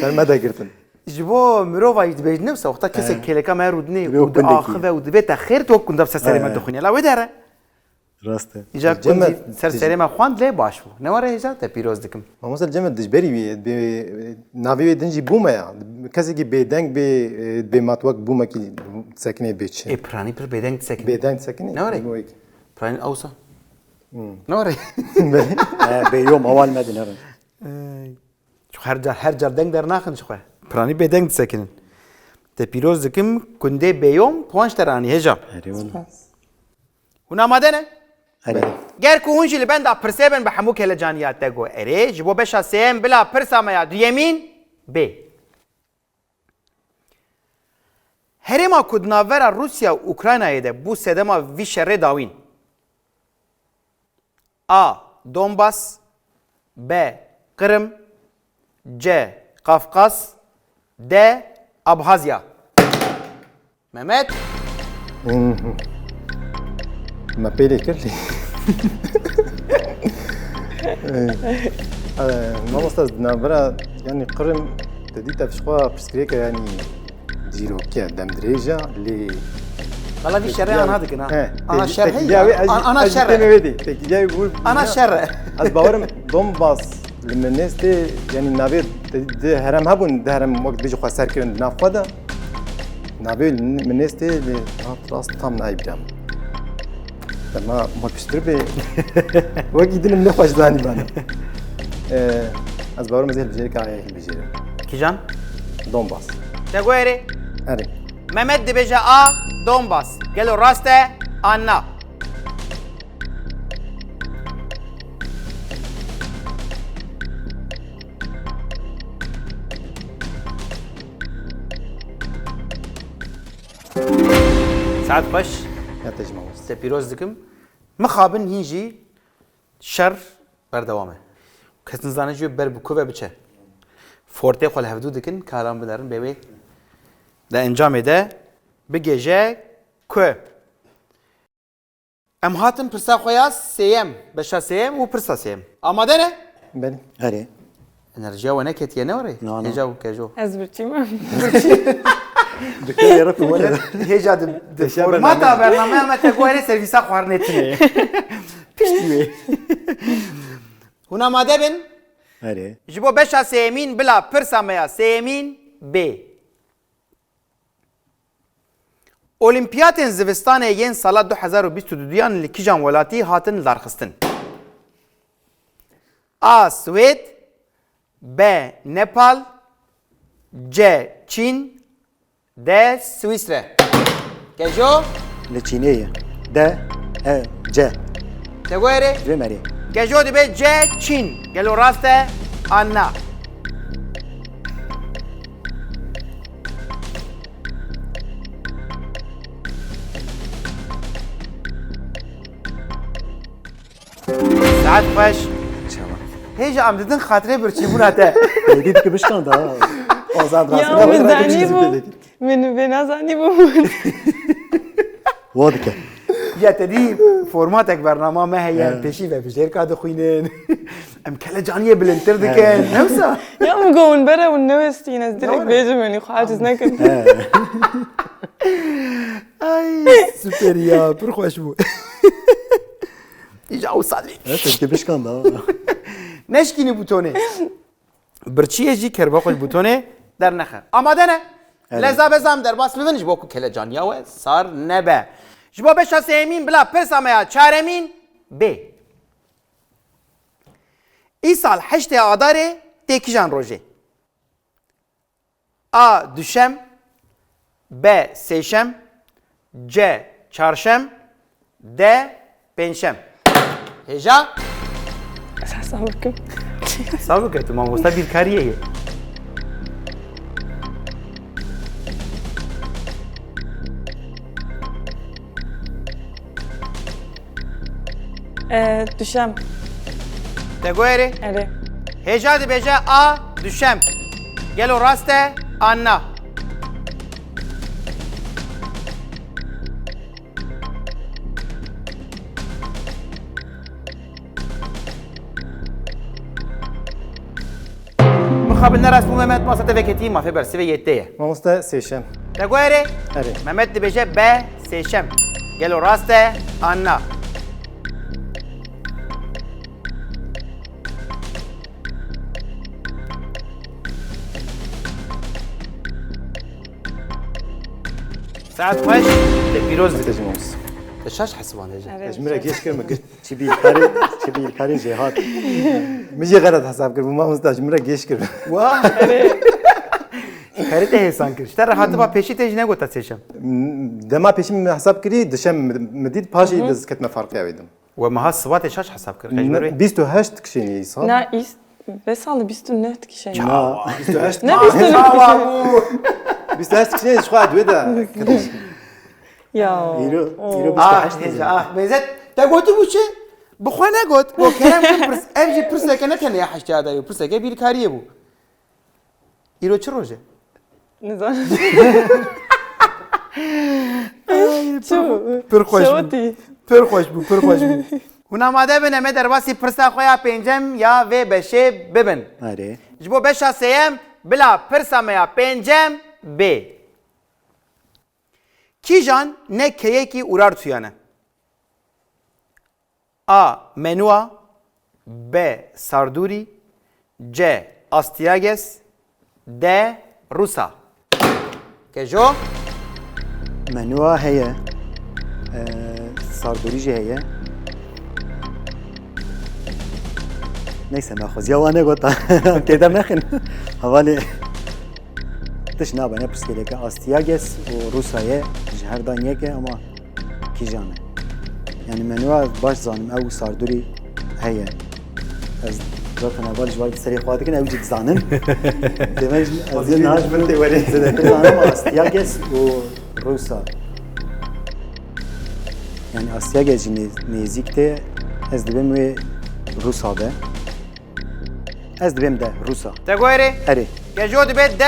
Sen me de girdin. Jibo mirova yitbej nefsa waqta kesek keleka ma rudni Mirov ud kundeki. akhve ud beta khair to kunda bsa serima dukhuni la wedara Raste. ija Cemal, kundi ser serima khwand le baş bu ne var heja te piroz dikim Ma mesela Cemal dijberi bi navi dinci buma ya. Kesi ki bedeng be matwak buma ki sakine beçe. e prani per bedeng tsekin Bedeng sakine. Ne var? prani awsa ne var Beyom aval medine. şu her jar deng der nakhn şu prani bedeng tsekinin te piroz dikim kunde beyom puanj terani heja huna madene Hadi. ger ku hunjili ben da perseben be hamuk hele caniyat te go ere jibo beşa sem bila persamaya duyemin b Herema kudnavera Rusya Ukrayna'ya da bu sedema vişere davin. A. Donbas B. Kırım C. Kafkas D. Abhazya Mehmet Ma pele kirli. Ma mesela navra yani Kırım dedi tefşwa psikriyeka yani Cirokiya demdireja li Valla vişere anladık ha. He, Ana peki- şerhe peki ya. ya, Ana az şerhe. dememedi. Peki ya bu Ana şerhe. Az bavarım Donbas limeneste yani navi de herem habun de herem vakt biju khasar kirin nafada navi limeneste de hatras tam naibram. Ama makistir be vakt gidinim ne fajdani bana. Az bavarım zel becerik aya becerim. Kijan. Donbas. Tegueri. Hadi. Mehmet Dibeje A. Donbas. Gelo raste Anna. Saat baş. Ya tecmavuz. Te piroz dikim. Mixabin hinji şer berdewame. Kesin zanıcı ber bu kuve biçe. Forte xol hevdu dikin karam bilerin bebe. Da encam ede bi gece ku. Em hatin pirsa xoya seyem. Beşa seyem u pirsa seyem. Amade ne? Ben Hadi. Enerjiya ve ne ketiye ne var? No, no. Heja u kejo. Ez birçiyim. Dükkan yarı kumara. Heja de formata bername ama te goere servisa xwarnetine. Piştiye. Huna made bin Hadi. Jibo beşa seyemin bila pirsamaya seyemin B. Olimpiyatên zivistanê yên sala 2022 li kîjan welatî hatin darxistin? A. Swêd B. Nepal C. Çîn D. Swîsre Kejo Le Çin'e. De. C. te goyerê Ve meri. Kejo dibe C. Çîn gelo rast e Anna Saat baş İnşallah. Heja am dedin xatirê birçîbûna te Dedi ki bişkan da. Ozan Ya rasına. biz zani bu. Beni nazani bu. Vodka. Ya tedî formatek bernama me heye peşî ve pişêrka dixwînin em kele caniyê bilindtir dikin hewsa Ya mı goun bere un nevestin ez direkt bejim beni xaciz nekin. Ay süper ya pir xweş bû îja ew salî Evet, ki bişkan da. neşkînî bûtonê birçiyê jî kerbequl bûtonê dernexe amade ne leza bezam derbas bibin ji bo ku kele caniya we sar nebe ji bo beşa sêmîn bila pirsa me ya çaremîn B İsal heşte adare tekijan roje. A. Düşem B. Seyşem C. Çarşem D. Penşem. Heja? Sen bakın. Sabık ettim ama usta bir kariye. Düşem. Tegoeri. Evet. Heja de beje A. Düşem. Gel o raste Anna. مخابل نراس مو مهمت ما ستفكتي ما في برسي يتيه مامۆستا سێشەم تقولي أري. مهمت دي بيجي ب سيشم قالوا راسته انا ساعات خوش تبيروز تەجی مامۆستا تشاش حسوان هجا تەجمرە گەشت کردمە گرت چی بیرکاری جهات مژی غەرەت حساب کرد مامۆستا تەجمرە گەشت کرد واه خريطة هي سانكر اشترى هاتبا بيشي تيجي نقول تسيشم دەما پێشی من حساب کردی دشەم مدید پاشی دەست کەتمە فەرقیا وێدم وما ها الصوات شاش حساب كر خجبري 28 کشێنی ساڵ Na ist. Ve salı biz tu net ki şey. 28 Ne biz tu net ki şey. 28 کشێنی خوا دوێدا Ya. ایرو اه هجا بيزت تقول بوشي بخوانا قلت وكلام برس امجي برس لك انا كان يا حشتي هذا برس لك بير كاريه بو يرو تشروجه Ne zaman? پر خوش بو Şovati. پر خوش بو پر خوش بو هنا ماده بنه مه درواسی پرسا خویا پنجم یا و بشه ببن آره جبو بشا سیم بلا پرسا میا پنجم ب کیجان نه کیه کی اورار تویانه A. Menua B. Sarduri C. Astiages D. Rusa Kejo منوها هي ساردوریجی هي نيسا ماخذ يا وانا قلت كده مخن حوالي تش نابا نبرس كده استياجس وروسيا جهر دانيك اما كيجانه يعني منوها باش زانم او ساردوري هي از ذاك انا بالي جوال سريع خاطر انا وجد زانم دمج ازين ناس بنتي ولي زانم استياجس وروسا يعني استياجس نزيكته از دبم روسا به از دبم ده روسا Tegoeri اري Kejo de B. D.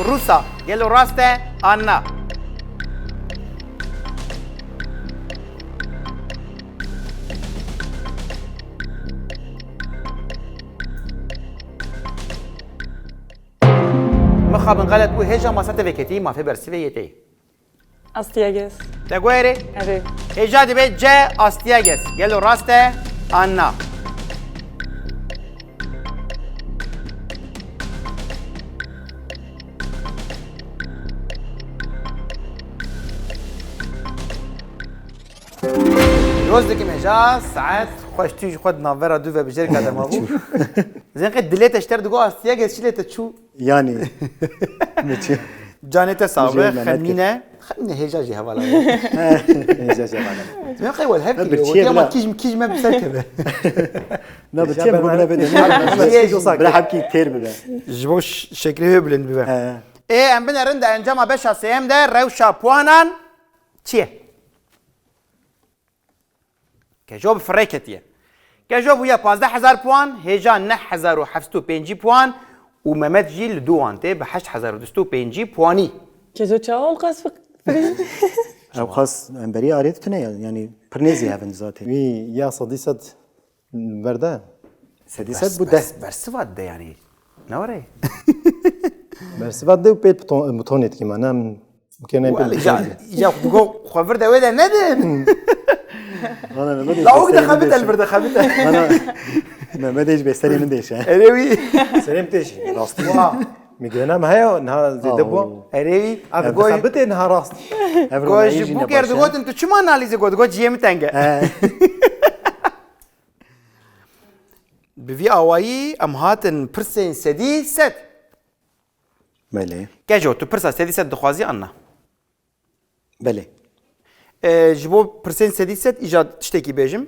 Rusa Gelo raste Anna مخابن غلط بو هجا ما ستفكتي ما في برسي يتي Astiages. Tegoeri Evet. Heja de B. C. Astiages Gelo raste Anna روزك مجا ساعات خوش تيجي خد نافيرا دوفا بجري كذا ما بو زين قد دليت اشتر دقو استياج شلت تشو يعني متي جانيتا صابه مجال خمينه هجاجي هوالا نجا جمالا زين قي ولا هبكي بالشي وما بلا. كيج ما بسركبه لا بتشي بقول بده بلا حبكي كثير بلا جبوش شكله بلند ببا اه ايه ام بنا رند انجام بشا سيم ده روشا بوانان چیه كجوب فريكتيه كجوب ويا 15000 بوان هيجا 9705 بوان وممت جيل دوانته ب 8205 بواني Kezo çağol kasfık. او خاص امبري اريد تنيا يعني برنيزي هافن ذاتي وی یا صدی صد برده سديسات بده بس واد يعني نوري برسیفات ده و پیت بتونید که منم ممکنه يا خدو خبر ده ودا ندن انا ما لا وقت خبت البرد خبت انا ما ديش بيستري من ديش اروي سلام تیشی راستی میگرنم هیا نه زیده بو اروي اف ابغى خبته نه راست گوش بو کرد گفت انت چما انالیز گفت گفت جیم تنگه بوی آوایی ام هاتن پرسین سدی ست بله گجو تو پرسا سدی ست دخوازی آنا بله جبو پرسین سدی ست ایجاد تشتکی بیجم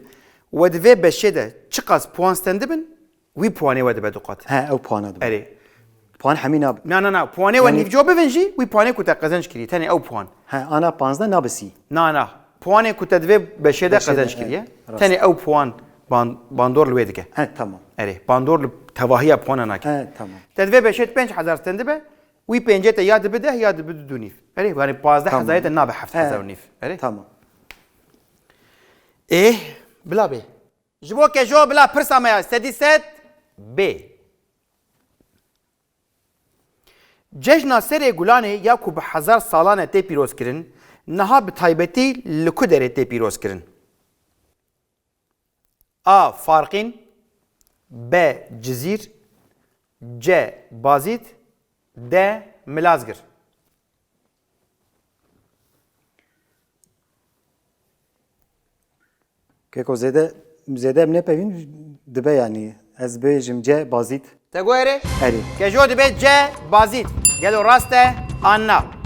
و دوی بشه ده چقاس پوان ستنده بن وی پوانه و دبه دقات ها او پوانا دو اری پوان همین ناب نه پوانه و نیف جو ببنجی وی پوانه کتا قزنج کری تانی او پوان ها انا 15 نابسی نه پوانه کتا دوی بشه ده قزنج کریه تانی او پوان باندور لوی دکه ها تمام اری باندور تواهی پوانه ناکه ها تمام تدوی بشه 5000 ستنده به وی پنجه تا یاد بده یاد بده دو نیف اری یعنی 15000 تا نابه 7000 نیف اری تمام ايه بلا بي جبو كجو بلا برسا ما سدي ست بي ججنا سري گولاني ياكو بحزار سالانه تي بيروز كرن نها بتايبتي لكو دري تي بيروز كرن A. Farqin B. Cizir C. Bazit D. Milazgir که کو زیاده من پوین دبه یعنی از بیجم جه بازیت تقويري اری كجو دي بيت جا بازيت قالوا راسته انا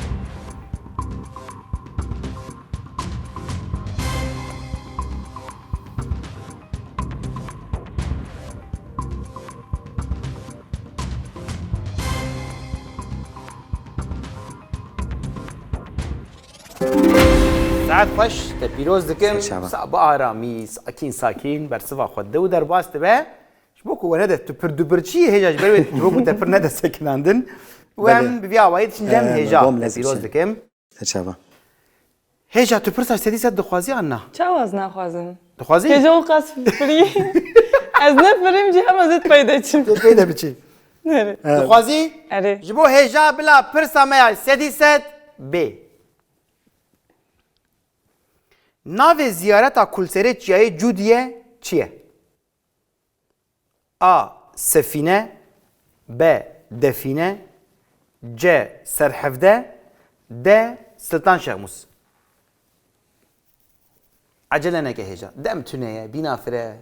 ساعت خوش تبيروز دكم شعبان. صعب آرامي ساكين برسفا خود دو در باست به شبوكو ونده تبر دوبرچي هجاج بروي شبوكو تبر نده سكناندن وهم بيا وايد شنجم هجا تبيروز دكم شبا هجا تبر ساعت سدي سد دخوازي عنا چه واز نخوازم دخوازي کجا قص فری از نفرم جه هم ازت پیدا چیم پیدا بچي نره دخوازي اره جبو هجا بلا پرسا ميا سدي سد ب ناو زیارتا کلسره چیای جودیه چیه؟ A. سفینه B. دفینه C. سرحفده D. سلطان شموس عجله نکه هجا دم تونه بینا فره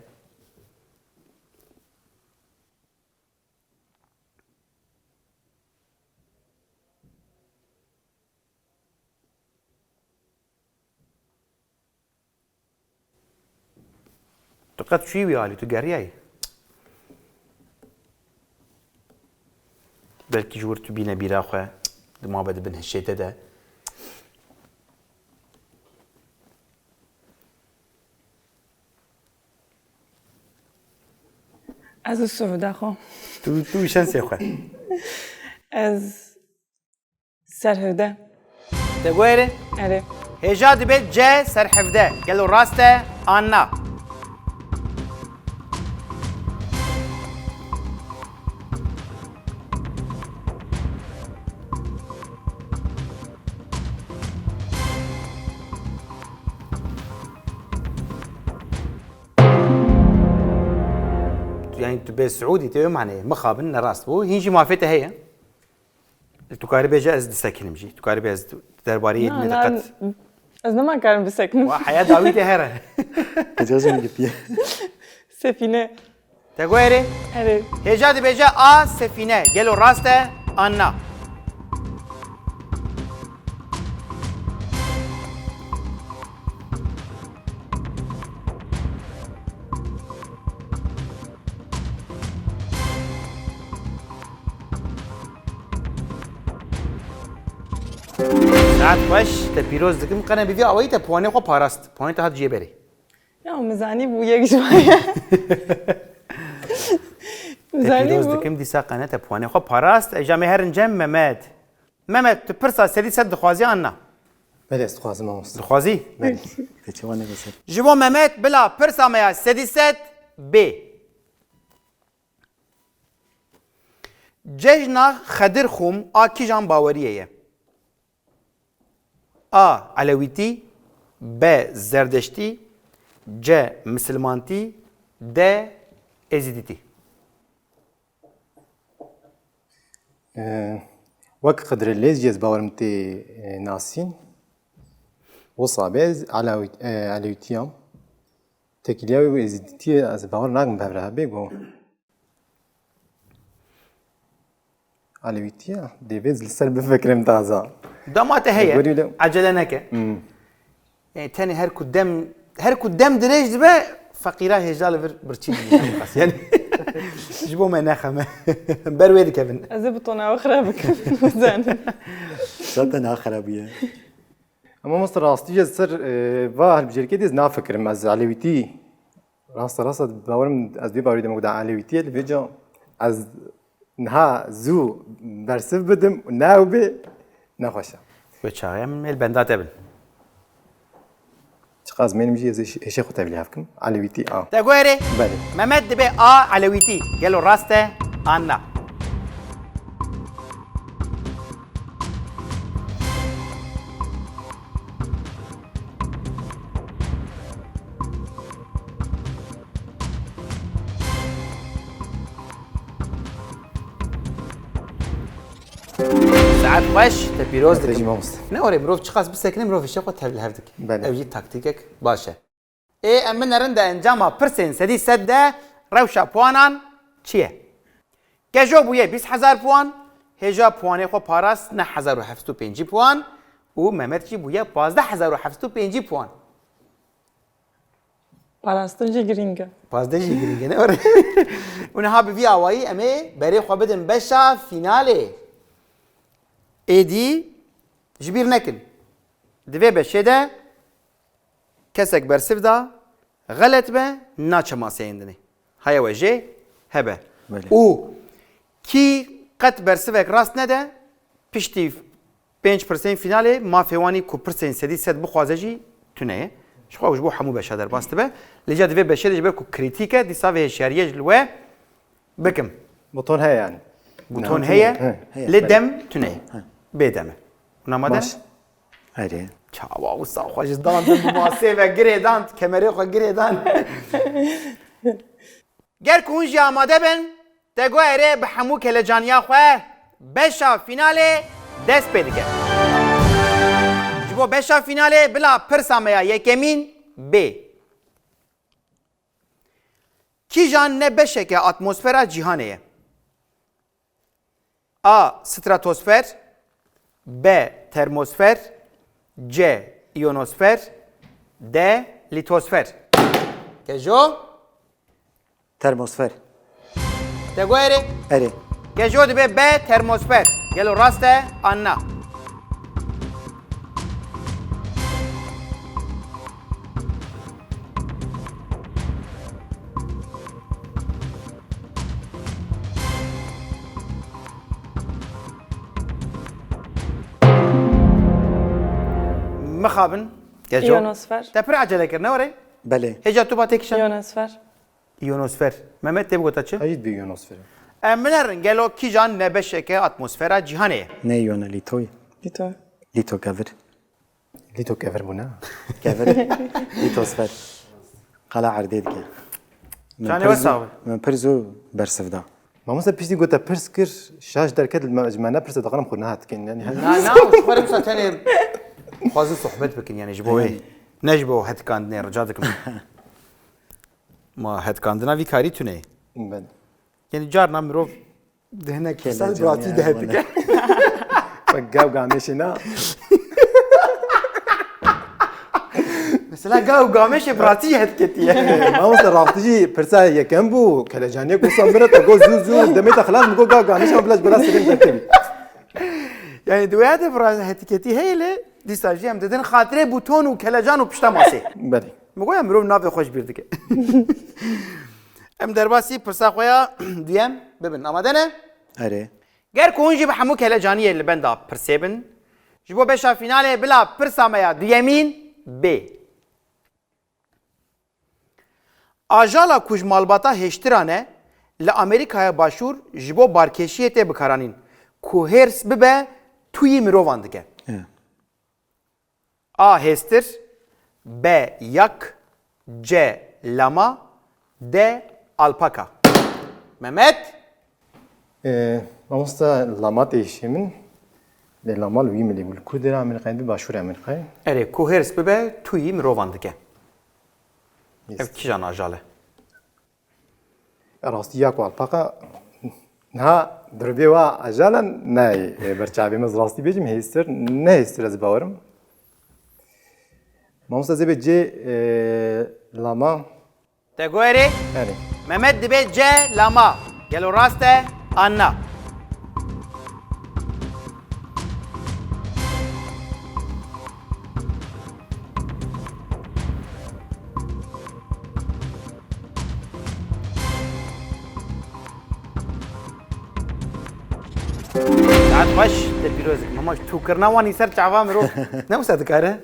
تو قد شوي ويالي تو قرياي بلكي جور تبينا بيرا خو ما بده بن هالشيء ده از السعودة خو تو شانس يا خو از سرهده تقويري اره هجاد بيت جا سرحفده قالوا راسته انا يعني تبي سعودي تبي معناه مخابن راس بو هيجي موافقته هي تكاري بيجا از ساكن مجي تكاري بيز درباريه مدقت از نما کارم بسکنم وحياه داويته هره اجازه میگه پیه سفینه تقويري اره هجاد بيجا ا سفينه قالوا راسته انا ساعت خوش تبيروز دكم قنا بيفي اويته بواني خو باراست بواني هات جيبري یا مزانی بو یک جوایه مزانی تبيروز بو دكم دي ساقنا تبواني خو باراست اجامي هرن جم ممد تبرسا سدي سد خوازي انا بله استخوازم آموز خوازي تچوانه بسر جبو ممد بلا برسا ميا سدي سد ب ججنا خدر خوم آکی جان باوریه A. Aleviti B. Zerdüşti C. Müslümanti D. Eziditi وقت قدر الليز جيز باورمتي ناسين وصابيز على يوتيام تكلياوي وإزدتي از باور ناقم بهرها بيجو Alevîtiye devez li ser bifekrim taza. Damate heye. Görüyle. Acele neke. Yani teni her ku dem direj dibe fakira hejal birçi dibe. Yani jibo me naxame. Berwedi kevin. Ez ê butona xwe xirab bikim. Zanin. Zaten ha xarabiye. Ama master rastiye ser va halbjerke diz nafikrim az Alevîtî. Rasta bawerim ez dê bawerî demek da Alevîtiye li vêca az niha zû bersiv bidim û navbê nexweşe. Ve çağım el bendat bin. Çiqas menim jî ez hêşê xwe tevlî hevkim. Alevîtî a. Te goyre. Belê. Mehmet dibe a aleviti. Gelo raste anna. ساعات خوش تبیروز Tecrübe دکیم. olsun. نه آره مروف چقدر بسکنیم مروف شق و تبلیغ هفته کی. بله. اوجی تاکتیک باشه. اما نرنده انجام پرسین سدی سده روشا پوانان چیه؟ گجو بویه 20,000 پوان هجا پوانه خو پاراس 9,750 پوان و ممت چی بویه 12,750 پوان. Parastin jî giring e. 15 گرینگه نه آره. اونها به وی آوایی امی برای خو بدن بشا فیناله. ایدی جبیر نکن. دوی بشه ده کسک برسف دا غلط به ناچه ماسه اندنی. های وجه هبه. بله. او کی قط برسفک راست نده پشتی 5% فیناله ما فیوانی کو پرسنت سدی سد بخوازه جی تونه. شخوا وجبو حمو بشه در باسته به لجا دوی بشه جبر کو کریتیکه دیساوی شریعه جلوه بکم. Buton he yani. بوتون هيا لدم تنه بدمه ونما باش. Ere. چاوا وسا خوش دان بماسه و گریدان کمره خو گریدان گر کونجی آماده بن دگو اره به همو کلجانیا خو بشا فیناله دست بدگه جبو بشا فیناله بلا پرسامیا یکمین ب کی جان نه بشه که اتمسفر جهانه A. Stratosfer B. Termosfer C. İyonosfer D. Litosfer Kejo Termosfer. Te goyre Ere. Kejo dibe B. Termosfer Gelo raste Anna مخابن Kejo İyonosfer. Te pir acele kirne ore Bele. Heca tu batekşan İyonosfer. İyonosfer Mehmet te bu taçı Hayit bir ionosferi. Emlerin gelo ki can ne beşeke atmosfera cihane Ne yona litoy. Dito. Lito kavir. Lito kever buna. Kavir. Litosfer. Qala arded ke. Canı vesav من پرزو برسفدا. ما مثلا بيجي قلت برسكر شاش دركات المجمعنا برس دقرم خدنا هاتكن يعني نا نا خبرم ساتني خوازي صحبت بكن يعني جبوي نجبو هت كاندني رجعتكم ما هت كاندنا في كاري توني ben. يعني جارنا مروف دهنا كسال براتي دهتك فقاو قامشنا مثلا قاو قامش براتي هتكتي ما مثلا رافتجي برسا يكمبو كلاجاني قصة مرة تقول زو دميت خلاص نقول قاو قامشنا بلاش بلاش سليم ترتبي يعني دويات براتي هتكتي هي اللي دي ساجي ام ددن خاطره بوتون وكلاجان وبشتا ماسي بله مگویم مروف نافی خوش بیرده که ام درباسی پرسا خویا دیم ببین آماده نه Ere. گر کونجی به همو کلا جانیه اللي بندا پرسیبن جبو بشا فیناله بلا پرسامیا دیمین ب آجالا کوج مالباتا هشترانه لامریکای باشور جبو بارکشیه ته بکارانین کوهرس ببه توی مروان دکه A. Hester B. Yak C. Lama D. Alpaka Mehmet ما مثلا لامات ايشمن لامال ويملي بالكودرا من قايد باشور من قاي Ere kuhers bebe tuyi mirovan dike Ev kijan ajale راستي ياكو الباقا نها دربی و اجالا نه برچابی مز راستی بجیم هیستر نه هیستر از باورم ماموستا زی بجی لاما تگوری yani Mehmet dibe C lama. Gelo raste Anna. ساعت خوش تبیروز ماما تو کرنا وانی سر چاوا مرو نموسد کاره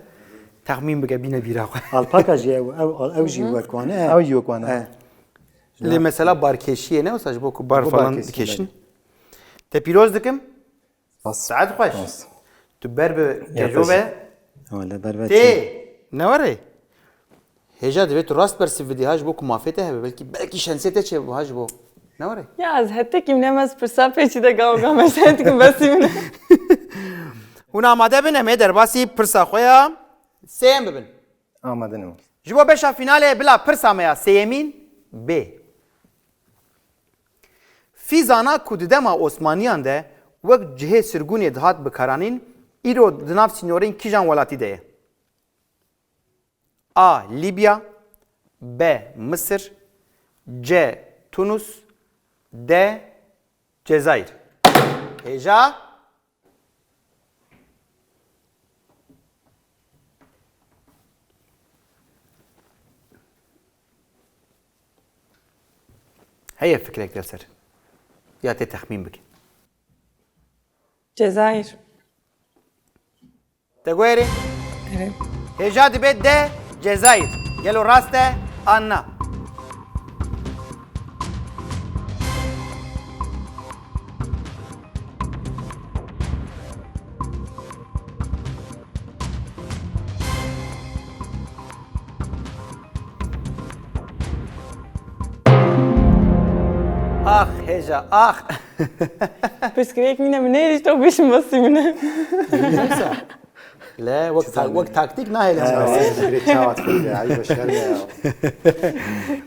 تخمین بگه بینه بیرا خو الپاکا جی او جی وکوانه او یوکوانه لی مثلا بارکشیه نه وساج بو بار بو falan بارکشی، dikeşin. Tepîroz dikim. bas Saat xweş. Tu ber bi gejô ve ولا بربت tê ne were? Hêja divê tu rast bersî vidî haj bo ku mafê te hebe belkî şensê te çê haj bo. Ne were? Ya az hette kim nemez pırsa peçi de gavga mesela kim besimine. Hûn amade bin em ê derbasî pirsa xwe ya sêyem bibin. amade ne Ji bo beşa finalê bila pirsa me ya sêyemîn B. Fîzana ku di dema Osmaniyan de wek cihê sirgûnê dihat bikaranîn îro di nav sînorên kîjan welatî de ye? A. Libya B. Mısır C. Tunus D. Cezayir. Hêja heye fikrek derser. Ya te texmîn bike. Cezayir. Te guerî? Evet. Hêja dibe D. Cezayir. Gelo rast e Anna. Ah Hêja ah. Pıskırık mine mi neydi işte o beşim besimine. لا وقت تاكتيك ناهل direkt çavat ya ay başar ya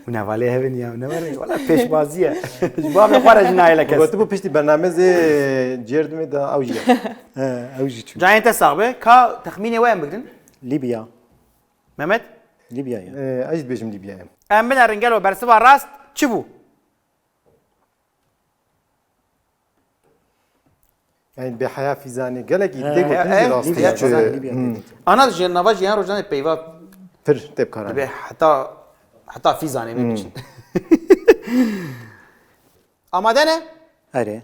ونوالي هبن يا ونوالي ولا پیش بازیه جواب خارج ناهل کس گفت bu pişti برنامه ciğerdimi da avcıya او جی تو جاي انت صاحبي كا تخميني وين بقدن ليبيا مهمت ليبيا يا acid bejim Libya'ya ام بنا رنجلو برسوا راست çibu yani bir haya fizani gelek idde evet, götürüz rastı Libya ya çok ليبيا انا جنوا جيان روجان بيوا pir tep karar به حتى في زاني من آماده نه اره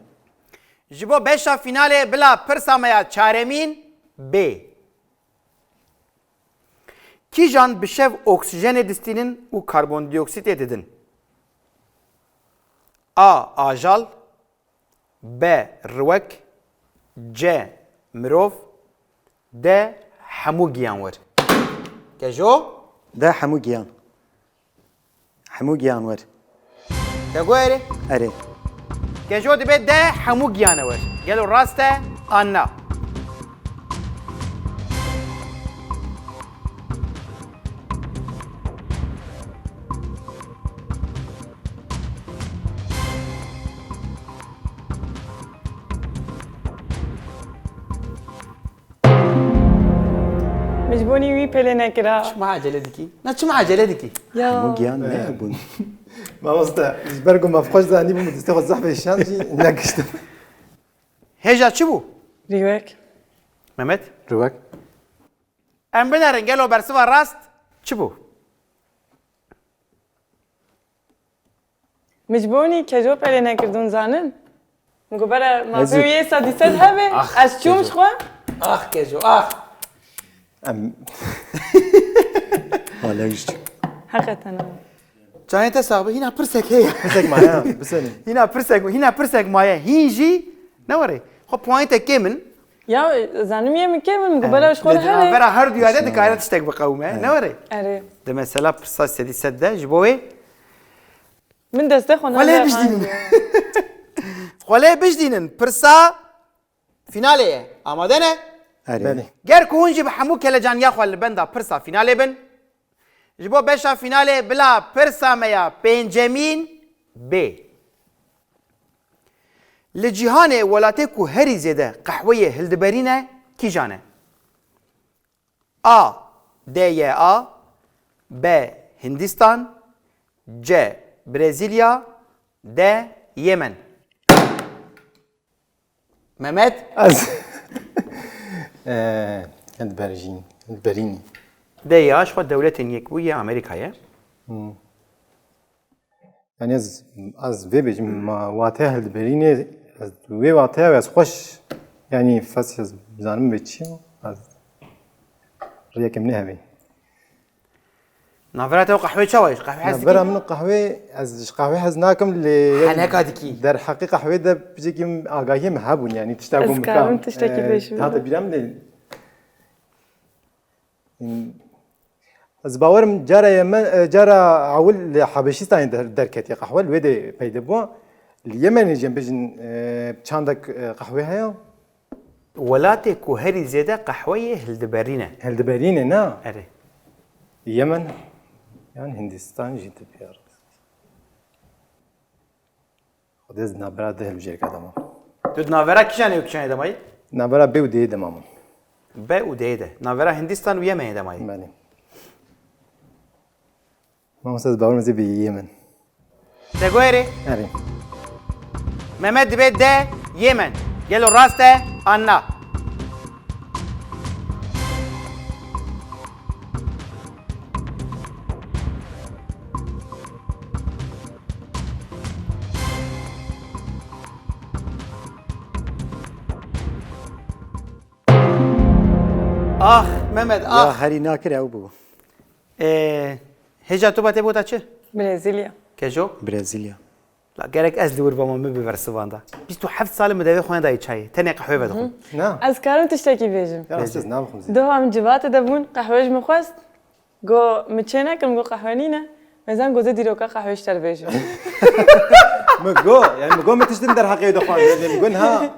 جبو بشا فیناله بلا پرسامیا چارمین B. Kijan bişev oksijen edistinin u karbondioksit edidin. A. Ajal B. Rwek C. Mirov D. Hemû giyan wer. Kejo ده حمو جيان حمو جيان ور Tegoyeri اره Kejo dibe D. Hemû giyan wer. Gelo raste Anna. Mecbuni wî pêlê nekira. ما عجله ديكي ما عجله ديكي Ya. حمو جيان ده بون Mamosta izbergo mafkoş zani bu mudiste o zahve şanji nakıştım. هجا چی بو؟ Rivek. Mehmet Rıvak. ام بنرن گلو برسوا راست چی بو؟ Mecbuni kejo pêlê nekirdun zanin. Gobera mafê wî êsa dîset hebe. Ez çûm ji xwe. Ah kejo ah Em ولا جي تو Hakikaten. Canı te sahibi hina pırsek hey tek maya bu sene. hina pırsek maya hinji ne var? Ho point kemin Ya zanim yemin kemin gobera ji xwe hele. vera her dünyada dikayet istek bakavme ne var? Ere. De mesela pırsa sedi sedde jiboy Min deste xwe Xwelê bijdînin. Xwelê bijdînin pırsa finaleye amade ne? اره Beni. Ger ku hûn jî bi hemû kelecan ya xwe li benda pırsa finalê bin ji bo beşa finalê bila pırsa me ya pêncemîn B. لجیهان ولاتی کو هری زیده قهوه هلدبرینه کی جانه A DYA B Hindistan C Brezilya D Yemen Mehmet از هلدبرجين هلدبريني DYA شو دولة يكوية أمريكا يعني از في بيجي ما واتها هلدبريني از وي واتها از خوش يعني فاس از زانم بيتشي از ريك منها بي نافرات قهوة شوايش قهوة حزكي برا من القهوة از قهوة حزناكم اللي حناك هادكي در حقيقة قهوة ده بيجي آگاهی مهابون يعني تشتاقون از کارم تشتاقی بشم. هذا بيرام ده از باورم جارا اول حبشستان در کتی قهوه الوده پیدا بوا اليمن جنبجن چندك قهوه هيا ولاتي كو هري زيادة قهوة هلدبرينة هلدبرينه نا أري اليمن يعني هندستان جيت بيار خدز نبرا ده الجير كدما دود نافرا كيشاني وكيشاني دماي نبرا بيودي دمام ب وديده نافرا هندستان ويمن دماي مالي ما مساز باور مزي باليمن تقولي يعني مهمت بيت ده يمن قالوا راسته أنا آخ مهمت یا آخ هری ناکره او بو هجا تو بته بودا چه؟ برزیلیا کجو؟ برزیلیا لا گرک از دور با ما ببرسوان دا 27 سال مدوی خونه دای چای تنی قهوه بدخون نا از کارم تشتاقی بیشم يا استاذ نعم خمسة دو هم جوات دبون قهوهش مخواست گو مچنه کم گو قهوه نینه مثلا گوزه دیروکا قهوهش تر بیشم مقو يعني مقو ما تشتن در حقيقة دخان يعني مقو ها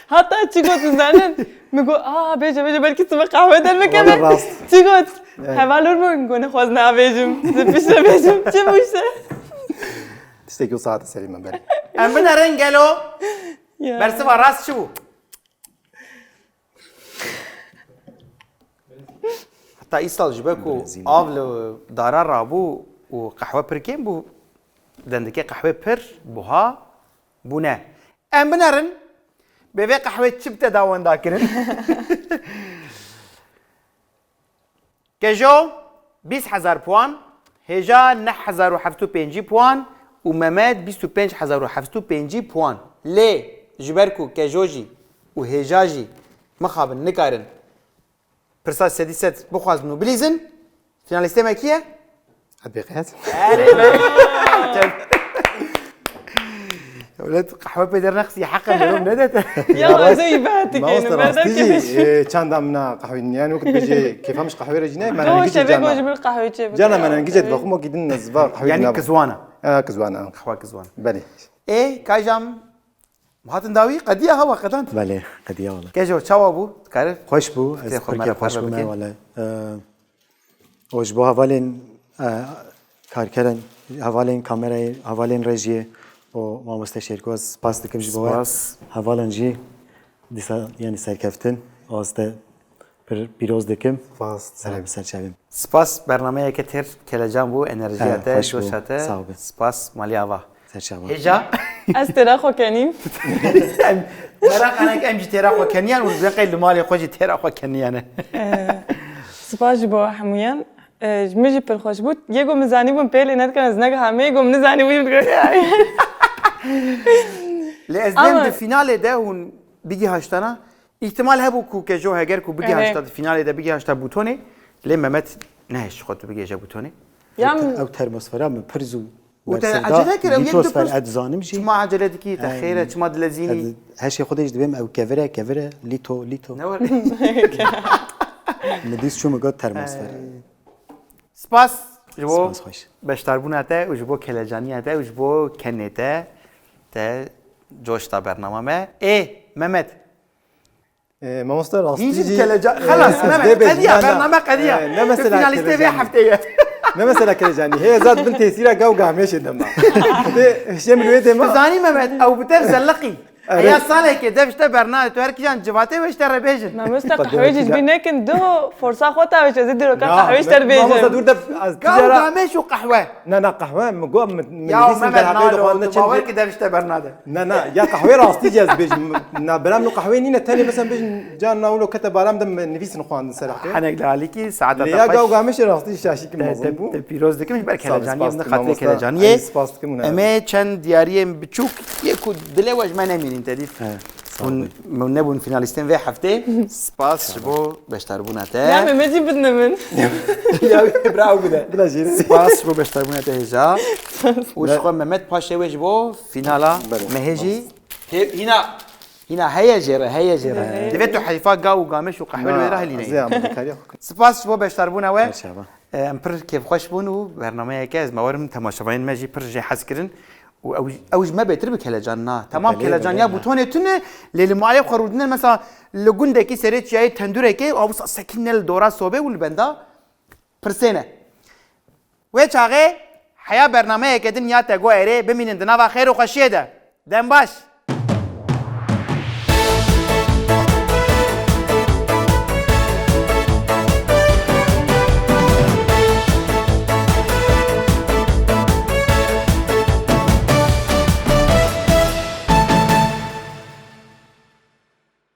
حتی چی گوت میزنن میگو بیجه بلکی تو قهوه در والله بکنه راست. چی گوت حوالور بگو نخواست نه بیجم زپیشه بیجم چه بوشه تشتكي وصعد سليمة بلي ام بنرن قالوا برسوا راس شو حتى ايصال جبكو افلو دارا رابو وقهوه بركين بو دندكي قهوه بر بوها بونا ام بنرن بيبي قهوه شبته داون داكرن كجو 20000 بوان هجا 9075 بوان ومماد 25750 بوان ليه جبركو كجوجي وهجاجي مخابن نكارن برساس سديست بخواز منو بليزن فيناليستي ما كيه عاد بقيت ولاد قهوه بدر نقصي حقا اليوم ندت يلا زي باتك ما وصل راس تيجي كان دامنا قهوة يعني وقت بيجي كيف همش قهوة رجينا ما هو نجي شبك جانا وجب القهوه شبك جانا ما نجي جد بخمو كيدن نزبا قهوة يعني كزوانه كزوانا قهوه كزوانه بلي ايه كاجام هاتن داوي قديه هوا قدانت بله قدیا والله كجو تشاو ابو تعرف خوش بو از تاخد ترکیه مرة خوش قرب بو بکن. والله وجبو حوالین کارکردن حوالین کامرای حوالین رژیه و ما مستشارکو از پاس دکم جی بوا سپاس. حوالن جی دیسا یعنی سرکفتن آسته پیروز دکم فاست سلام سرچویم سپاس برنامه كتير كلاجان بو انرجياته خوش بو. جوشاته صعبه. سپاس مالي افا سرچویم هجا از تراخو کنیم مراق انا كم جي تيراخو كنيان والباقي اللي مالي خوجي تيراخو كنيان سپاس بو حمویان میجی پر خوش بود یگو مزانی بون پیل اینت کن از نگه همه یگو مزانی بود لازم الفينال ده هون بيجي هاشتنا احتمال هبو كو كجو هاجر كو بيجي هاشتا الفينال ده بيجي هاشتا بوتوني لما مات نهش خدت بيجي جا بوتوني یم او ترمسفرا من پرزو عجله كده لیتروسفر ادزانم جی ما عجله دكي تخيره ما دلزيني هشي خودش دبیم او کفره لیتو نور مدیس شو مگاد ترمسفر سپاس جبو سپاس خوش. بشتربوناته وجبو كلاجانياته وجبو كنيته تا جوش تا برنامه ما ايه ممت ما مستر راس يجي تيجي كلاجان خلاص ممت قضيه برنامه قضيه لا مثلا فيناليستي بيها حفتيه Ne mesela kelejani? Hey zat bin tesira gav gameş edem. De şemlüye dema. زانی ممد او بتر زلقی یا ساله که دفشته برنامه تو هر کیان جواته وشته ربیجن نامسته قهوه جیش بی نکن دو فرصه خود تاوش از دیرو که قهوه اشتر Mesela بیجم dur da az قاو tijara. قامش و قهوه Ne kahve mi go من یا نویسیم ممد در حقیقت نالو خواهد تو باور نچند که دفشته برنامه نه یا قهوه راستی جاز بیش نه برام نو قهوه نینه تاني مثلا بیش جان ناولو کتب برام دم نویسن خواهد سرقه حنک لالی کی ساعت لیا گاو گامش راستی شاشی که مازن بو پیروز دکمش بر کلجانی سپاس من که خاطر مامۆستا. کلجانیه عزیز سپاس که مونه. امه چند دیاری بچوک یک دل وش من نمینین تدیف من نبون فینالیستین و هفته سپاس بو بشتر بونته نعم مجی بدنا من یا براو بده بلا جیره سپاس بو بشتر بونته هجا وش خو محمد پاشه وش بو فینالا مهجی هنا هيا جرا دفعتو حليفا قاو قامش وقحوه الويرة زي هليني عم بكاري سپاس بو بشتر بونه و شابه. پر كيف خوش بون و برنامه كاز مورم تماشاوين ماجي پر جي حس كرن و اوج ما بيتر بكلجانا تمام بله، كلجان يا بله. بوتونه تونه للمعالي خرودنا مثلا لغونده كي سريت جاي تندوره كي او سكين الدورا صوبه والبندا پرسينه و چاغه حيا برنامه كدن يا تگو اره بمينن دنا خير و خوشيه ده دم باش